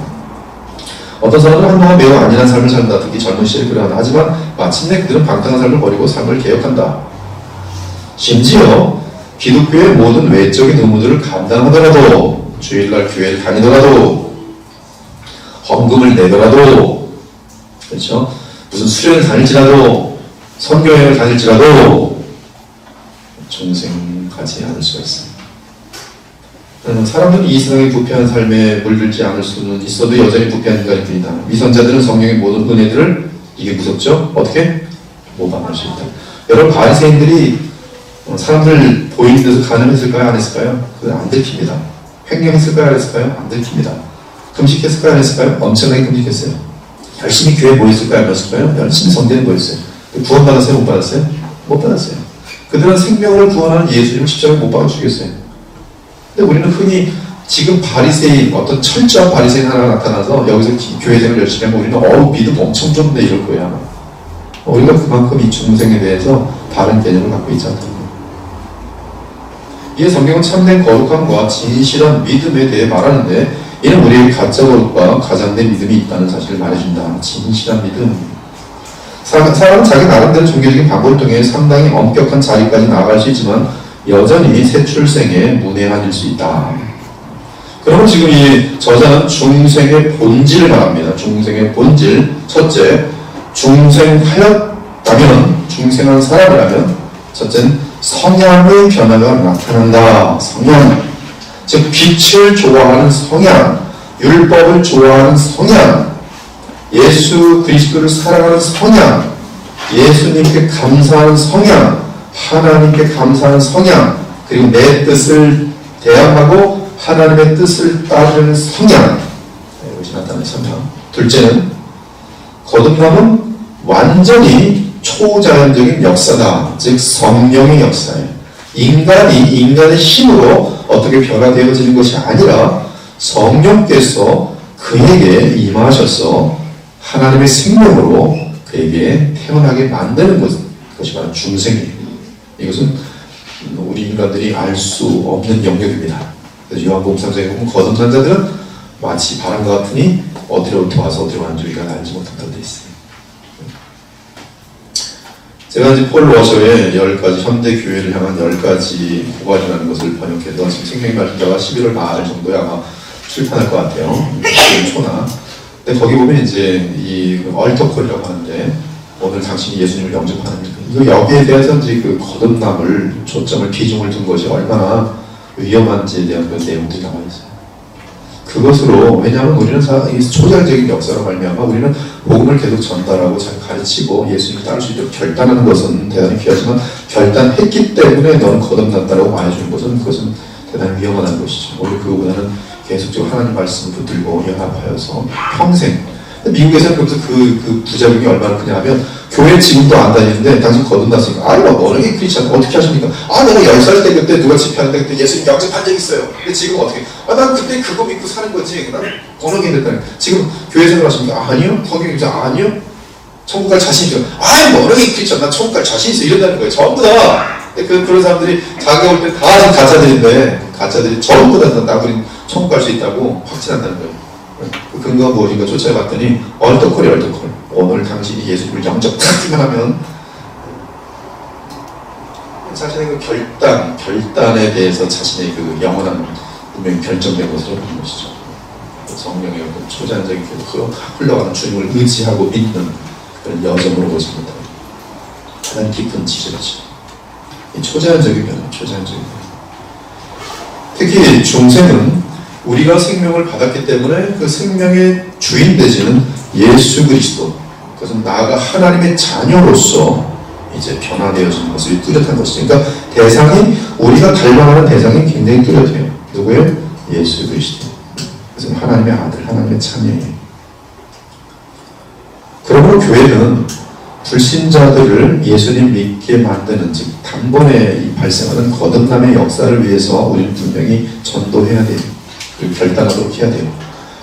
어떤 사람들은 한동안 매우 안일한 삶을 산다. 특히 젊은 시절에 그러하다. 하지만 마침내 그들은 방탕한 삶을 버리고 삶을 개혁한다. 심지어 기독교의 모든 외적인 의무들을 감당하더라도, 주일날 교회를 다니더라도, 헌금을 내더라도, 그렇죠? 무슨 수련을 다닐지라도, 선교여행을 다닐지라도 중생하지 않을 수가 있습니다. 사람들은 이 세상의 부패한 삶에 물들지 않을 수는 있어도 여전히 부패한 인간일 뿐이다. 위선자들은 성령의 모든 은혜들을, 이게 무섭죠? 어떻게? 모방할 수 있다. 여러분, 바리새인들이 사람들 보이는 데서 간음했을까요? 안 했을까요? 그건 안 들킵니다. 횡령했을까요? 안 했을까요? 안 들킵니다. 금식했을까요? 안 했을까요? 엄청나게 금식했어요. 열심히 교회에 모였을까요? 안 모였을까요? 열심히 성전에 모였어요. 구원받았어요? 못 받았어요? 못 받았어요. 그들은 생명을 구원하는 예수님을 십자가에 못 박아 죽였어요. 근데 우리는 흔히 지금 바리새인, 어떤 철저한 바리새인 하나가 나타나서 여기서 교회 생활을 열심히 하면 우리는 믿음 엄청 좋은데 이럴 거야. 우리가 그만큼 이 중생에 대해서 다른 개념을 갖고 있지 않다는 거예요. 이에 성경은 참된 거룩함과 진실한 믿음에 대해 말하는데, 이는 우리에게 가짜 거룩과 가장된 믿음이 있다는 사실을 말해준다. 진실한 믿음. 사람은 자기 나름대로 종교적인 방법을 통해 상당히 엄격한 자리까지 나아갈 수 있지만 여전히 새 출생에 문외한일 수 있다. 그러면 지금 이 저자는 중생의 본질을 말합니다. 중생의 본질. 첫째, 중생하였다면, 중생한 사람이라면, 첫째는 성향의 변화가 나타난다. 성향. 즉, 빛을 좋아하는 성향, 율법을 좋아하는 성향, 예수 그리스도를 사랑하는 성향, 예수님께 감사하는 성향, 하나님께 감사하는 성향, 그리고 내 뜻을 대항하고 하나님의 뜻을 따르는 성향, 이것이 나타나는 성향. 둘째는 거듭남은 완전히 초자연적인 역사다. 즉 성령의 역사예요. 인간이 인간의 힘으로 어떻게 변화되어지는 것이 아니라 성령께서 그에게 임하셔서 하나님의 생명으로 그에게 태어나게 만드는 것이 바로 중생이에요. 이것은 우리 인간들이 알 수 없는 영역입니다. 그래서 요한복음 3장에 보면 거듭난 자들은 마치 바람과 같으니 어디로부터 와서 어디로 가는지 우리가 알지 못한다고 되어 있어요. 제가 이제 폴 워셔의 10가지 현대 교회를 향한 10가지 고발이라는 것을 번역해서 지금 생명의 말씀자가 11월 말 정도에 아마 출판할 것 같아요. 지금 초나. 근데 거기 보면 이제 이 얼터콜이라고 하는데, 오늘 당신이 예수님을 영접하는 이거 여기에 대해서 이제 그 거듭남을 초점을 비중을 둔 것이 얼마나 위험한지에 대한 그 내용들이 나와 있어요. 그것으로, 왜냐하면 우리는 초자연적인 역사로 말미암아 우리는 복음을 계속 전달하고 잘 가르치고 예수님을 따를 수 있도록 결단하는 것은 대단히 귀하지만, 결단했기 때문에 너는 거듭났다라고 말해주는 것은 그것은 대단히 위험한 것이죠. 오히려 그거보다는 계속적으로 하나님 말씀을 붙들고 연합하여서 평생. 미국에서는 그래서 그 부작용이 얼마나 크냐면, 교회 지금도 안 다니는데 당신 거듭났으니까, 아유 너는 크리스찬 어떻게 하십니까? 내가 10살 때 그때 누가 집회하는데 그때 예수님 영접한 적 있어요. 근데 지금 어떻게? 난 그때 그거 믿고 사는 거지. 난 번역이 됐다니. 지금 교회 생활 하십니까? 아니요. 성경 교사 아니요. 천국 갈 자신 있어요. 너는 크리스찬, 난 천국 갈 자신 있어. 이런다는 거예요. 전부 다. 그런 사람들이 자기가 올 때 다 가짜들인데, 가짜들이 전부 다 나그린 천국 갈 수 있다고 확신한다는 거예요. 그 근거가 무엇인가 쫓아봤더니 얼터콜이 얼터콜. 오늘 당신이 예수님을 영접하기만 하면 자신의 그 결단에 대해서 자신의 그 영원한 분명히 결정된 것으로 보는 것이죠. 성령의 그 초자연적인 흘러가는 주님을 의지하고 믿는 그런 여정으로 보지 못하고 가장 깊은 지점이죠. 이 초자연적인 변화, 초자연적인 변화. 특히 중생은 우리가 생명을 받았기 때문에 그 생명의 주인 되시는 예수 그리스도, 그것은 나아가 하나님의 자녀로서 이제 변화되어지는 것이 뚜렷한 것이죠. 그러니까 대상이, 우리가 닮아가는 대상이 굉장히 뚜렷해요. 누구예요? 예수 그리스도. 그래서 하나님의 아들, 하나님의 자녀예요. 그러므로 교회는 불신자들을 예수님 믿게 만드는, 즉 단번에 발생하는 거듭남의 역사를 위해서 우리는 분명히 전도해야 돼요. 그리고 결단하도록 해야 돼요.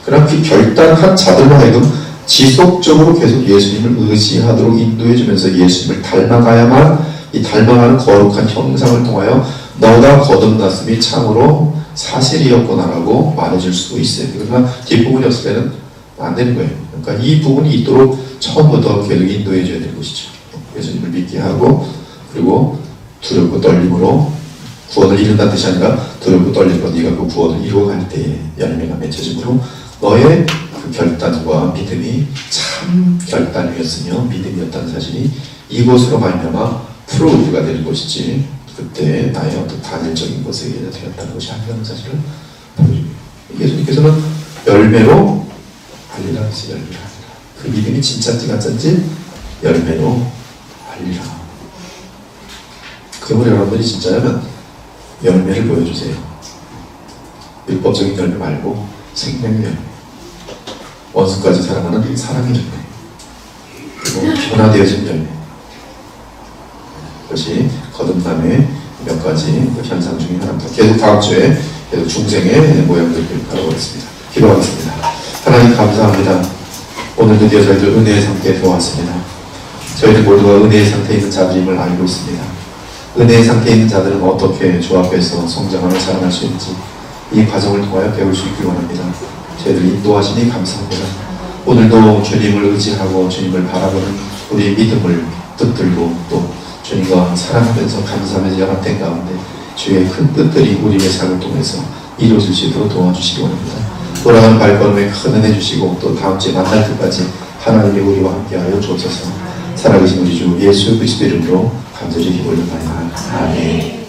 그러나 그 결단한 자들로 하여금 지속적으로 계속 예수님을 의지하도록 인도해주면서 예수님을 닮아가야만 이 닮아가는 거룩한 형상을 통하여 너가 거듭났음이 참으로 사실이었구나라고 말해줄 수도 있어요. 그러나 뒷부분이 없을 때는 안 되는 거예요. 그러니까 이 부분이 있도록 처음부터 계속 인도해줘야 되는 것이죠. 예수님을 믿게 하고, 그리고 두렵고 떨림으로 구원을 이룬다는 뜻이 아니라 두렵고 떨림으로 네가 그 구원을 이루어갈 때에 열매가 맺혀짐으로 너의 그 결단과 믿음이 참 결단이었으며 믿음이었다는 사실이 이곳으로 말미암아 프로브가 되는 것이지, 그때 나의 어떤 단일적인 것에 의해 되었다는 것이 아니라는 사실을 보여줍니다. 예수님께서는 열매로 알리라 했어요. 열매로 알리라. 그 믿음이 진짜인지 가짜인지 열매로 알리라. 그러므로 여러분들이 진짜라면 열매를 보여주세요. 율법적인 열매 말고 생명의 열매, 원수까지 사랑하는 사랑의 열매, 그리고 변화되어진 열매. 그것이 거듭남의 몇 가지 현상 중에 하나입니다. 계속 다음 주에 계속 중생의 모양들을 알아보겠습니다. 기도하겠습니다. 하나님 감사합니다. 오늘 드디어 저희들 은혜의 상태에 들어왔습니다. 저희들 모두가 은혜의 상태에 있는 자들임을 알고 있습니다. 은혜의 상태에 있는 자들은 어떻게 주 앞에서 성장하며 자라날 수 있는지 이 과정을 통하여 배울 수 있길 원합니다. 저희들 인도하시니 감사합니다. 오늘도 주님을 의지하고 주님을 바라보는 우리의 믿음을 붙들고 또 주님과 사랑하면서 감사하면서 연합된 가운데 주의 큰 뜻들이 우리의 삶을 통해서 이루어질 수 있도록 도와주시기 원합니다. 돌아가는 발걸음에 큰 은혜 주시고 또 다음 주에 만날 때까지 하나님이 우리와 함께하여 주옵소서. 살아계신 우리 주 예수 그리스도 이름으로 간절히 기도를 드립니다. 아멘.